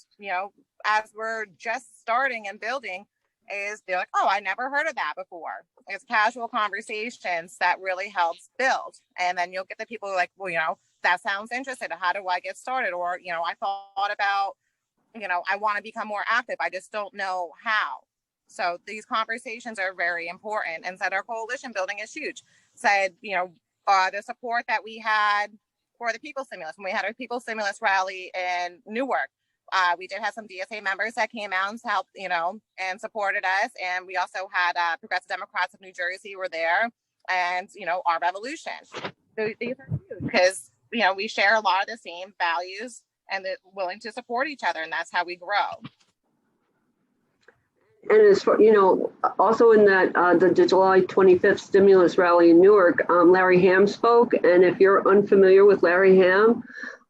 as we're just starting and building, they're like, oh, I never heard of that before. It's casual conversations that really helps build. And then you'll get the people who are like, well, that sounds interesting. How do I get started? Or, I thought about, I want to become more active. I just don't know how. So these conversations are very important. And said our coalition building is huge. Said, the support that we had for the People Stimulus, when we had our People Stimulus rally in Newark, we did have some DSA members that came out and helped, and supported us. And we also had Progressive Democrats of New Jersey were there, and, our revolution. So these are huge because, we share a lot of the same values and they're willing to support each other. And that's how we grow. And as for, also in that, the July 25th stimulus rally in Newark, Larry Ham spoke. And if you're unfamiliar with Larry Ham,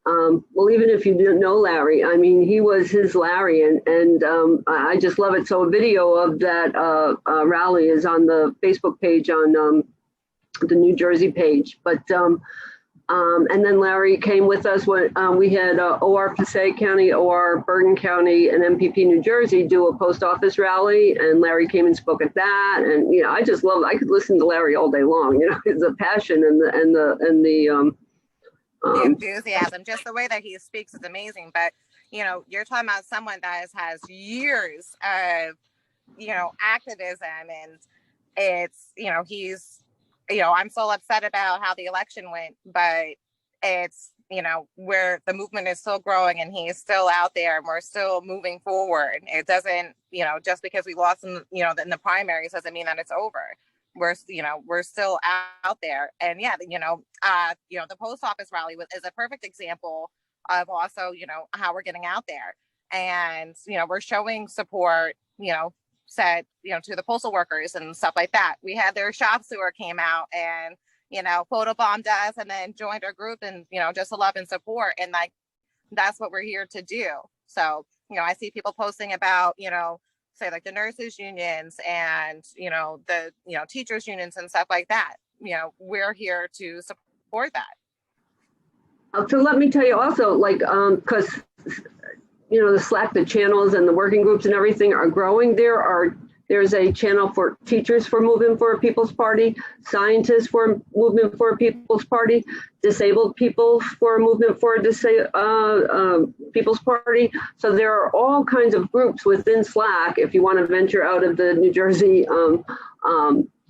well, even if you didn't know Larry, I mean, he was his Larry, and I just love it. So a video of that rally is on the Facebook page on the New Jersey page. But and then Larry came with us when we had OR Passaic County, OR Bergen County, and MPP New Jersey do a post office rally, and Larry came and spoke at that. And I just love. I could listen to Larry all day long. It's a passion and the enthusiasm, just the way that he speaks is amazing. But you're talking about someone that has years of activism, and it's he's I'm so upset about how the election went, but it's where the movement is still growing and he's still out there and we're still moving forward. It doesn't just because we lost in in the primaries doesn't mean that it's over. We're still out there. And the post office rally is a perfect example of also how we're getting out there, and we're showing support said to the postal workers and stuff like that. We had their shop steward came out and photobombed us and then joined our group, and just to love and support, and like that's what we're here to do. So I see people posting about say like the nurses unions and the teachers unions and stuff like that. We're here to support that. So let me tell you also, like, because the Slack, the channels and the working groups and everything are growing. There's a channel for teachers for Movement for a People's Party, scientists for Movement for a People's Party, disabled people for Movement for a People's Party. So there are all kinds of groups within Slack if you want to venture out of the New Jersey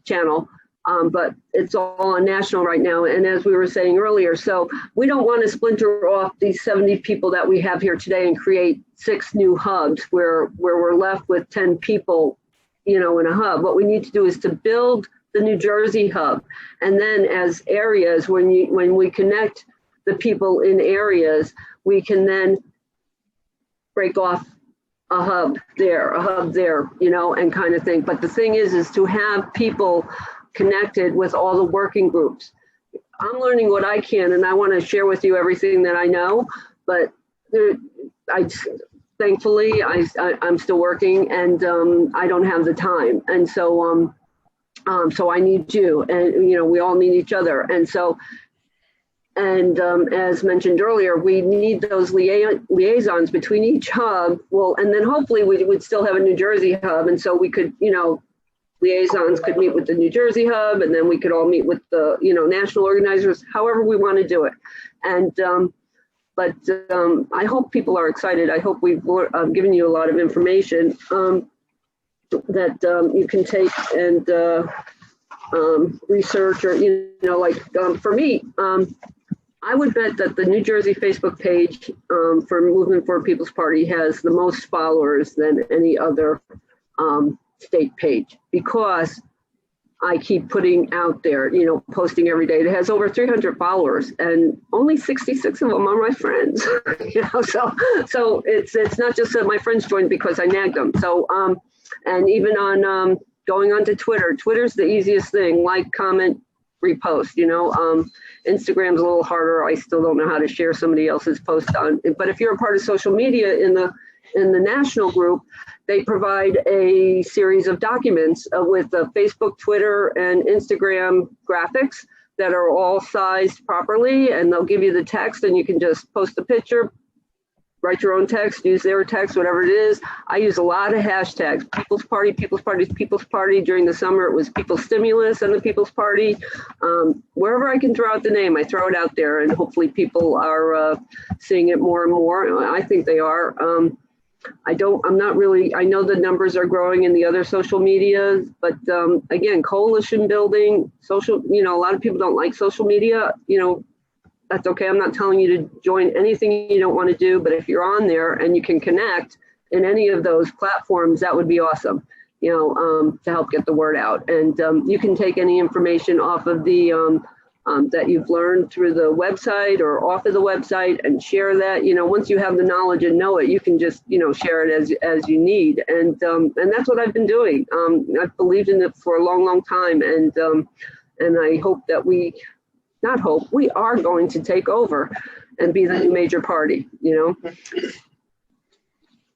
channel. But it's all on national right now. And as we were saying earlier, so we don't want to splinter off these 70 people that we have here today and create 6 new hubs where we're left with 10 people, in a hub. What we need to do is to build the New Jersey hub. And then as areas, when we connect the people in areas, we can then break off a hub there, and kind of thing. But the thing is to have people connected with all the working groups. I'm learning what I can, and I want to share with you everything that I know, but thankfully I'm still working, and I don't have the time. And so so I need you, and we all need each other. And so, and as mentioned earlier, we need those liaisons between each hub. Well, and then hopefully we would still have a New Jersey hub, and so we could, liaisons could meet with the New Jersey hub, and then we could all meet with the national organizers, however we want to do it. And but I hope people are excited. I hope we've given you a lot of information that you can take and research, or for me, I would bet that the New Jersey Facebook page for Movement for a People's Party has the most followers than any other state page, because I keep putting out there, posting every day. It has over 300 followers, and only 66 of them are my friends. So it's not just that my friends joined because I nagged them. So and even on going onto Twitter, Twitter's the easiest thing. Like, comment, repost. Instagram's a little harder. I still don't know how to share somebody else's post on. But if you're a part of social media in the national group, they provide a series of documents with the Facebook, Twitter, and Instagram graphics that are all sized properly, and they'll give you the text, and you can just post a picture, write your own text, use their text, whatever it is. I use a lot of hashtags: People's Party, People's Party, People's Party. During the summer, it was People's Stimulus and the People's Party. Wherever I can throw out the name, I throw it out there, and hopefully people are seeing it more and more. I think they are. I know the numbers are growing in the other social media, but again, coalition building, social, a lot of people don't like social media, that's okay. I'm not telling you to join anything you don't want to do, but if you're on there and you can connect in any of those platforms, that would be awesome, to help get the word out. And you can take any information off of the that you've learned through the website or off of the website, and share that. Once you have the knowledge and know it, you can just, share it as you need. And that's what I've been doing. I've believed in it for a long, long time. And I hope that we are going to take over and be the major party,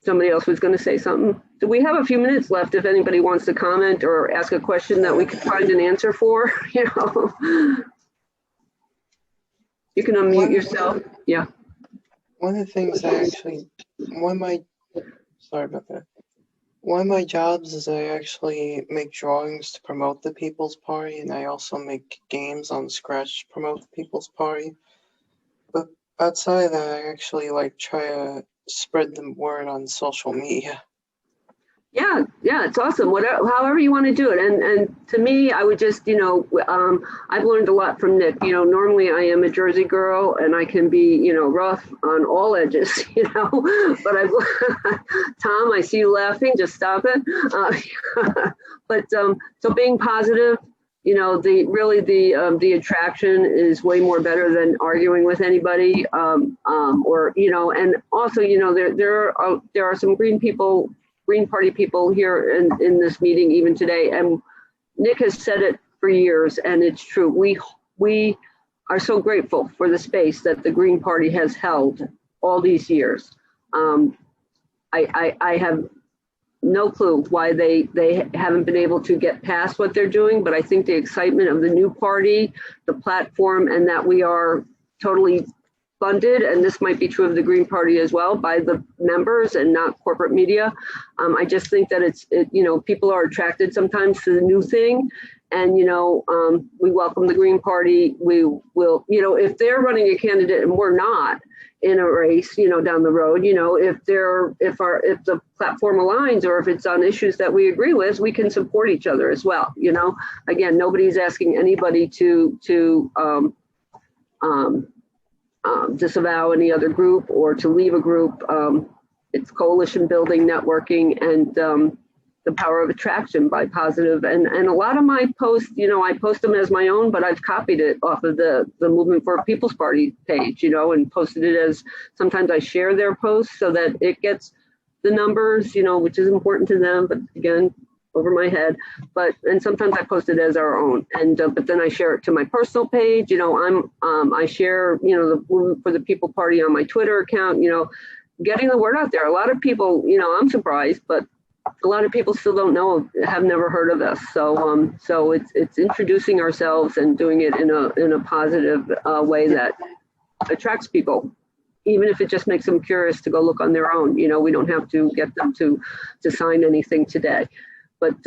Somebody else was going to say something. Do we have a few minutes left if anybody wants to comment or ask a question that we can find an answer for? You can unmute yourself. Yeah. One of the things sorry about that. One of my jobs is I actually make drawings to promote the People's Party, and I also make games on Scratch to promote the People's Party. But outside of that, I actually try to spread the word on social media. Yeah, it's awesome. Whatever, however you want to do it. And to me, I would just, I've learned a lot from Nick. Normally I am a Jersey girl and I can be, rough on all edges, but Tom, I see you laughing, just stop it. But so being positive, the attraction is way more better than arguing with anybody. And also, there are some Green Party people here in this meeting even today, and Nick has said it for years, and it's true. We are so grateful for the space that the Green Party has held all these years. I have no clue why they haven't been able to get past what they're doing, but I think the excitement of the new party, the platform, and that we are totally funded, and this might be true of the Green Party as well, by the members and not corporate media. I just think that people are attracted sometimes to the new thing, and we welcome the Green Party. We will, if they're running a candidate and we're not in a race, down the road, if the platform aligns or if it's on issues that we agree with, we can support each other as well. Again, nobody's asking anybody to disavow any other group or to leave a group. It's coalition building, networking, and the power of attraction by positive. And a lot of my posts, I post them as my own, but I've copied it off of the Movement for a People's Party page, and posted it as, sometimes I share their posts so that it gets the numbers, which is important to them, but again, over my head, and sometimes I post it as our own, and but then I share it to my personal page. I share the Movement for the People Party on my Twitter account. Getting the word out there. A lot of people, I'm surprised, but a lot of people still don't know, have never heard of us. So it's introducing ourselves and doing it in a positive way that attracts people, even if it just makes them curious to go look on their own. We don't have to get them to sign anything today. But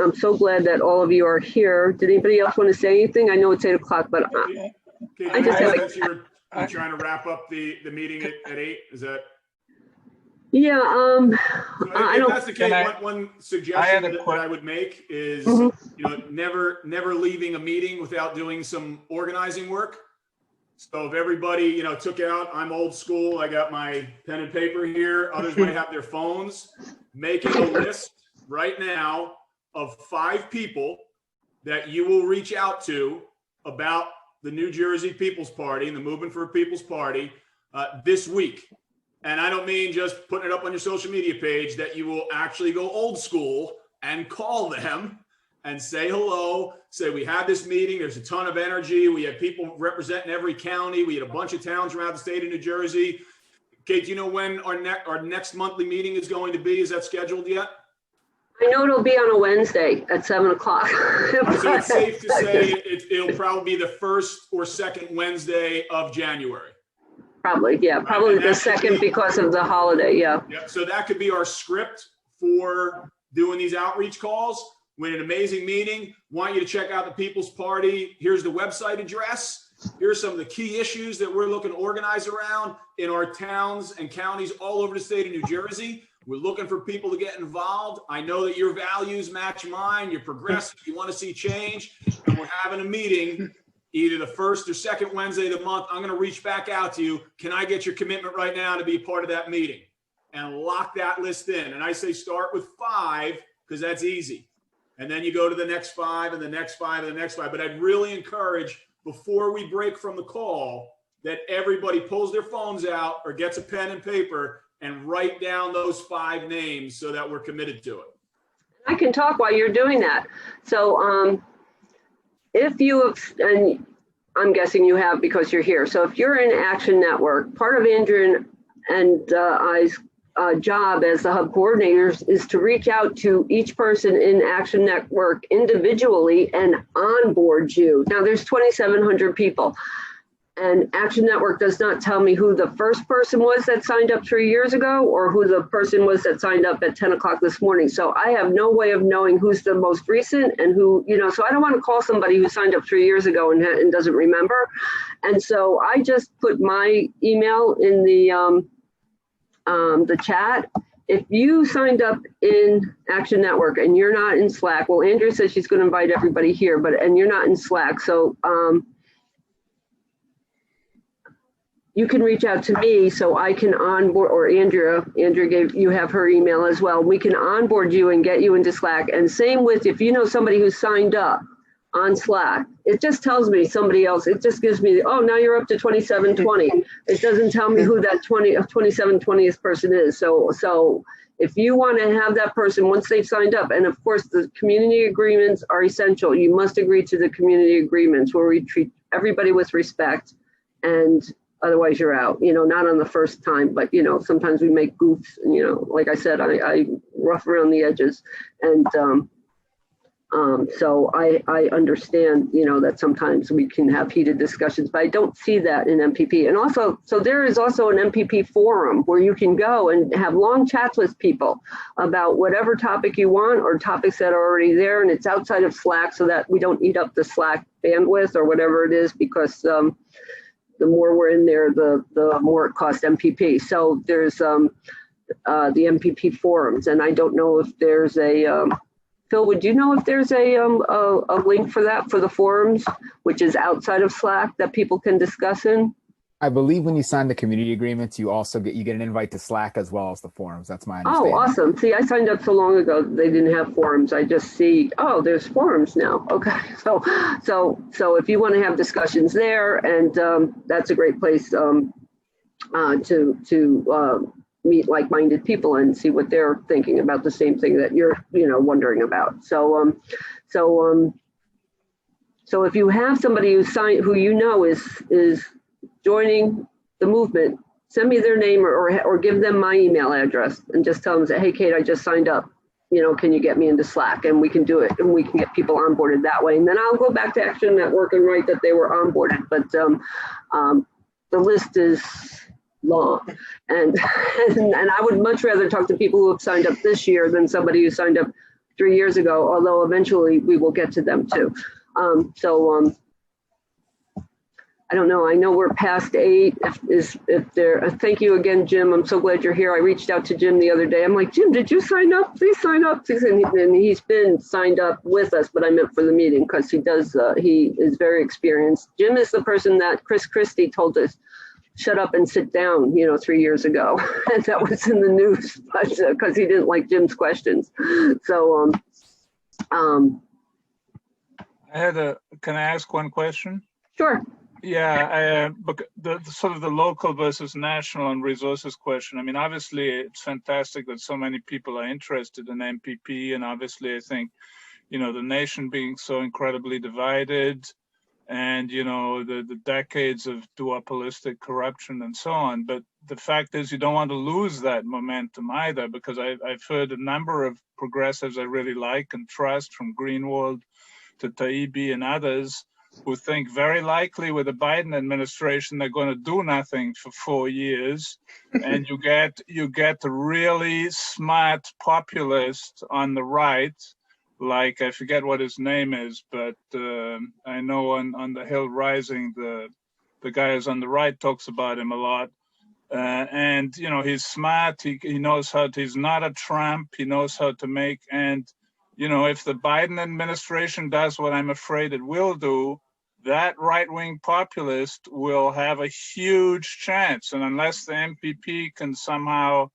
I'm so glad that all of you are here. Did anybody else want to say anything? I know it's 8 o'clock, but I just have you're trying to wrap up the meeting at 8. Is that? Yeah. If that's the case, one suggestion that I would make is, never leaving a meeting without doing some organizing work. So if everybody, took out, I'm old school, I got my pen and paper here. Others might have their phones. Making a list right now of 5 people that you will reach out to about the New Jersey People's Party and the Movement for a People's Party this week. And I don't mean just putting it up on your social media page, that you will actually go old school and call them and say hello, say we had this meeting, there's a ton of energy, we had people representing every county, we had a bunch of towns around the state of New Jersey. Kate, do you know when our next monthly meeting is going to be? Is that scheduled yet? I know it'll be on a Wednesday at 7 o'clock. So it's safe to say it'll probably be the first or second Wednesday of January. Probably, yeah. Probably the second because of the holiday, yeah. Yeah. So that could be our script for doing these outreach calls. We had an amazing meeting. Want you to check out the People's Party. Here's the website address. Here's some of the key issues that we're looking to organize around in our towns and counties all over the state of New Jersey. We're looking for people to get involved. I know that your values match mine. You're progressive. You want to see change. And we're having a meeting either the first or second Wednesday of the month. I'm going to reach back out to you. Can I get your commitment right now to be a part of that meeting? And lock that list in. And I say start with 5 because that's easy. And then you go to the next 5 and the next 5 and the next 5. But I'd really encourage before we break from the call that everybody pulls their phones out or gets a pen and paper and write down those 5 names so that we're committed to it. I can talk while you're doing that. So if you have, and I'm guessing you have because you're here. So if you're in Action Network, part of Andrew and I's job as the hub coordinators is to reach out to each person in Action Network individually and onboard you. Now there's 2,700 people, and Action Network does not tell me who the first person was that signed up 3 years ago or who the person was that signed up at 10 o'clock this morning. So I have no way of knowing who's the most recent and who, so I don't want to call somebody who signed up 3 years ago and doesn't remember. And so I just put my email in the chat. If you signed up in Action Network and you're not in Slack, well, Andrea says she's going to invite everybody here, and you're not in Slack. So you can reach out to me so I can onboard, or Andrea you have her email as well. We can onboard you and get you into Slack. And same with, if you know somebody who signed up on Slack, it just tells me somebody else. It just gives me, oh, now you're up to 2720. It doesn't tell me who that 2720th person is. So if you want to have that person, once they've signed up, and of course the community agreements are essential. You must agree to the community agreements where we treat everybody with respect, and otherwise you're out, not on the first time, but sometimes we make goofs, and like I said, I rough around the edges, and so I understand, that sometimes we can have heated discussions, but I don't see that in MPP. And also, so there is also an MPP forum where you can go and have long chats with people about whatever topic you want or topics that are already there. And it's outside of Slack so that we don't eat up the Slack bandwidth or whatever it is, because the more we're in there, the more it costs MPP. So there's the MPP forums, and I don't know if there's a Phil, would you know if there's a link for that, for the forums, which is outside of Slack, that people can discuss in? I believe when you sign the community agreements, you also get an invite to Slack as well as the forums. That's my understanding. Oh, awesome. See, I signed up so long ago, they didn't have forums. I just see, oh, there's forums now. Okay. So if you want to have discussions there, and that's a great place to meet like-minded people and see what they're thinking about the same thing that you're, wondering about. So if you have somebody who is joining the movement, send me their name or give them my email address and just tell them, hey, Kate, I just signed up. Can you get me into Slack? And we can do it, and we can get people onboarded that way. And then I'll go back to Action Network and write that they were onboarded. But the list is long, and I would much rather talk to people who have signed up this year than somebody who signed up 3 years ago, although eventually we will get to them too. I don't know. I know we're past 8. If there, thank you again, Jim. I'm so glad you're here. I reached out to Jim the other day. I'm like, Jim, did you sign up? Please sign up. And he's been signed up with us, but I meant for the meeting because he is very experienced. Jim is the person that Chris Christie told us, shut up and sit down, 3 years ago. And that was in the news, but because he didn't like Jim's questions. So, can I ask one question? Sure. Yeah, the sort of the local versus national and resources question. I mean, obviously, it's fantastic that so many people are interested in MPP, and obviously, I think, the nation being so incredibly divided, and the decades of duopolistic corruption and so on. But the fact is, you don't want to lose that momentum either, because I've heard a number of progressives I really like and trust, from Greenwald to Taibbi and others, who think very likely with the Biden administration they're going to do nothing for 4 years, and you get a really smart populist on the right, like I forget what his name is, but I know on the Hill Rising the guy who's on the right talks about him a lot, and he's smart. He knows how to, he's not a Trump. He knows how to make, and if the Biden administration does what I'm afraid it will do, that right-wing populist will have a huge chance. And unless the MPP can somehow,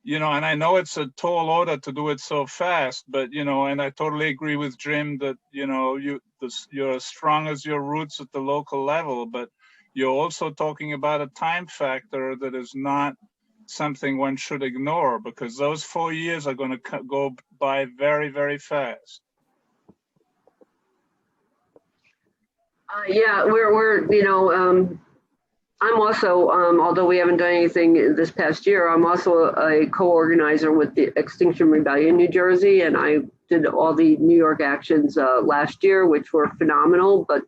you know, and I know it's a tall order to do it so fast, but, you know, and I totally agree with Jim that, you know, you're as strong as your roots at the local level, but you're also talking about a time factor that is not something one should ignore, because those 4 years are going to go by very, very fast. Yeah, we're you know, I'm also, although we haven't done anything this past year, I'm also a co-organizer with the Extinction Rebellion New Jersey, and I did all the New York actions last year, which were phenomenal. But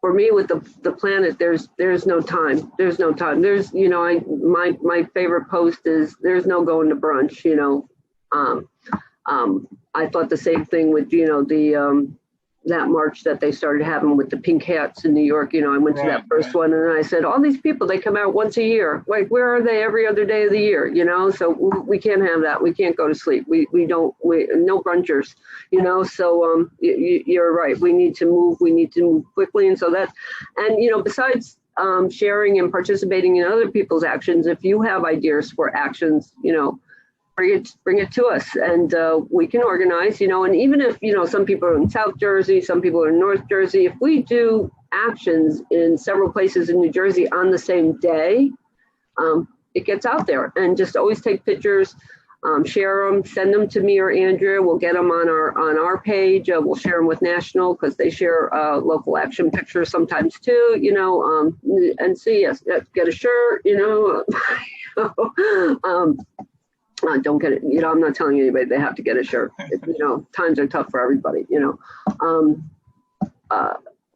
for me, with the planet, there's no time. There's no time. There's, you know, my favorite post is there's no going to brunch. You know, I thought the same thing with, you know, the that march that they started having with the pink hats in New York. You know, I went to that first one, and I said, all these people, they come out once a year. Like, where are they every other day of the year? You know, so we can't have that. We can't go to sleep. We no brunchers, you know. So you're right. We need to move. We need to move quickly. And so that, and, you know, besides sharing and participating in other people's actions, if you have ideas for actions, you know, bring it to us, and we can organize, you know. And even if, you know, some people are in South Jersey, some people are in North Jersey, if we do actions in several places in New Jersey on the same day, it gets out there. And just always take pictures, share them, send them to me or Andrea. We'll get them on our page. We'll share them with National, because they share local action pictures sometimes too, you know. And see us, get a shirt, you know. Don't get it, you know, I'm not telling anybody they have to get a shirt. You know, times are tough for everybody, you know.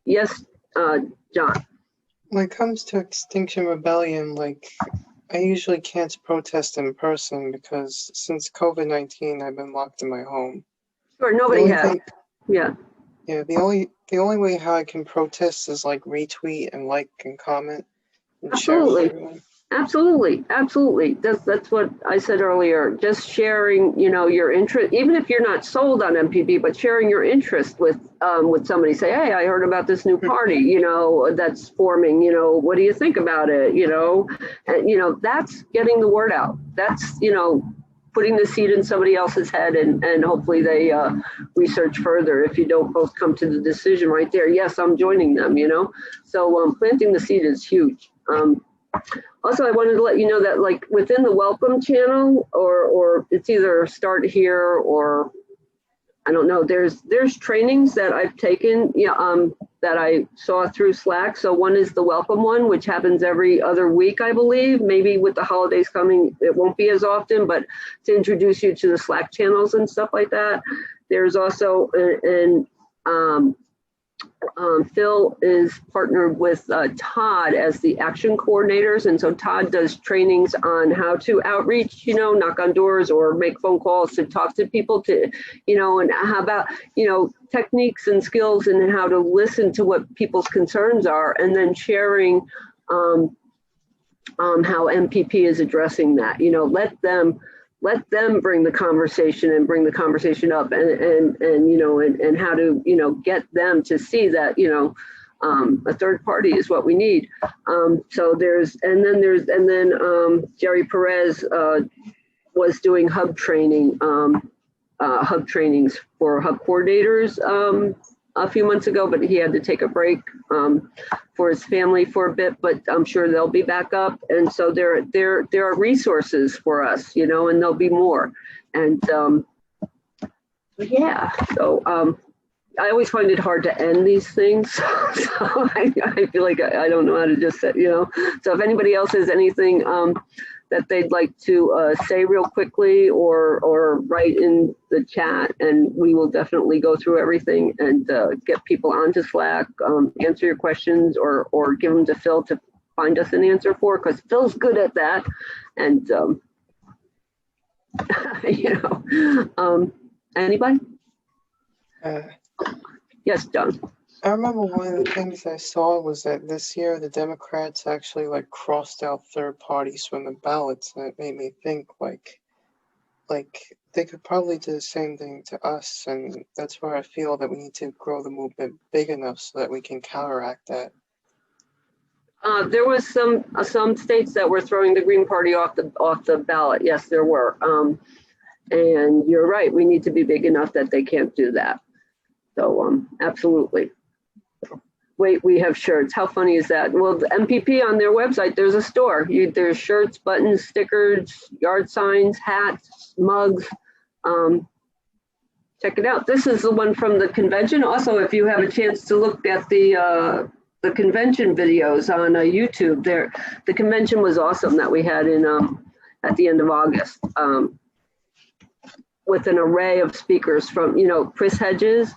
Yes, John. When it comes to Extinction Rebellion, like, I usually can't protest in person because since COVID-19, I've been locked in my home. Sure, nobody has. Yeah. Yeah, the only way how I can protest is like retweet and like and comment and share with everyone. Absolutely. That's what I said earlier. Just sharing, you know, your interest, even if you're not sold on MPP, but sharing your interest with somebody. Say, hey, I heard about this new party, you know, that's forming. You know, what do you think about it? You know, and you know, that's getting the word out. That's, you know, putting the seed in somebody else's head, and hopefully they research further. If you don't both come to the decision right there, yes, I'm joining them. You know, so planting the seed is huge. Also, I wanted to let you know that, like, within the Welcome channel, or it's either Start Here or I don't know. There's trainings that I've taken, that I saw through Slack. So one is the Welcome one, which happens every other week, I believe. Maybe with the holidays coming, it won't be as often, but to introduce you to the Slack channels and stuff like that. There's also Phil is partnered with Todd as the action coordinators. And so Todd does trainings on how to outreach, you know, knock on doors or make phone calls to talk to people, to, you know, and how about, you know, techniques and skills and how to listen to what people's concerns are, and then sharing how MPP is addressing that. You know, let them bring the conversation and bring the conversation up, and you know, and how to, you know, get them to see that, you know, a third party is what we need. So and then Jerry Perez was doing hub training, hub trainings for hub coordinators a few months ago, but he had to take a break for his family for a bit, but I'm sure they'll be back up. And so there are resources for us, you know, and there'll be more. And yeah, so I always find it hard to end these things. So I feel like I don't know how to just say, you know. So if anybody else has anything that they'd like to say real quickly, or write in the chat, and we will definitely go through everything and get people onto Slack, answer your questions, or give them to Phil to find us an answer for, because Phil's good at that. And you know, anybody? Yes, John. I remember one of the things I saw was that this year the Democrats actually like crossed out third parties from the ballots, and it made me think like they could probably do the same thing to us, and that's where I feel that we need to grow the movement big enough so that we can counteract that. There was some states that were throwing the Green Party off the ballot. Yes, there were. And you're right. We need to be big enough that they can't do that. So absolutely. Wait, we have shirts. How funny is that? Well, the MPP on their website, there's a store. There's shirts, buttons, stickers, yard signs, hats, mugs. Check it out. This is the one from the convention. Also, if you have a chance to look at the convention videos on YouTube, the convention was awesome that we had in at the end of August, with an array of speakers from Chris Hedges,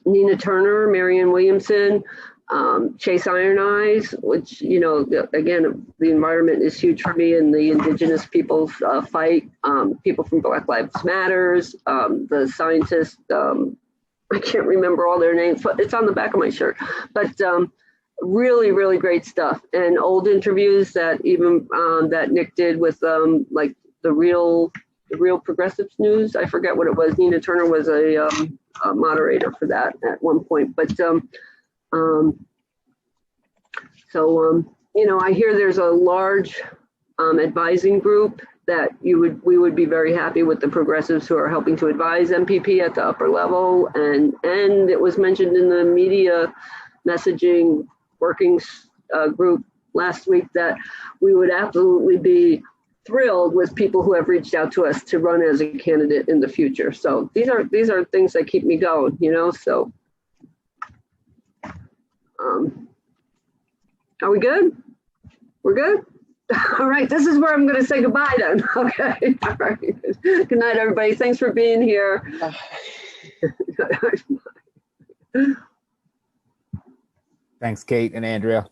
Nina Turner, Marianne Williamson, Chase Iron Eyes, which again, the environment is huge for me, and the Indigenous people's fight. People from Black Lives Matters, the scientists. I can't remember all their names, but it's on the back of my shirt. But really, really great stuff, and old interviews that even that Nick did with like the real Progressives News. I forget what it was. Nina Turner was a moderator for that at one point. But I hear there's a large advising group that we would be very happy with the progressives who are helping to advise MPP at the upper level. And it was mentioned in the media messaging working group last week that we would absolutely be thrilled with people who have reached out to us to run as a candidate in the future. So these are things that keep me going, so. Are we good? We're good? All right, this is where I'm going to say goodbye then. Okay. All right. Good night, everybody. Thanks for being here. Thanks, Kate and Andrea.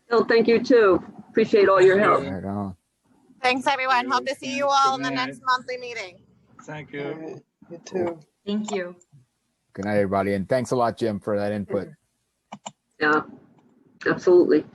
Phil, thank you too. Appreciate all your help. Right on. Thanks, everyone. Hope to see you all in the Good night. next monthly meeting. Thank All you. right, you too. Thank you. Good night, everybody. And thanks a lot, Jim, for that input. Yeah, absolutely.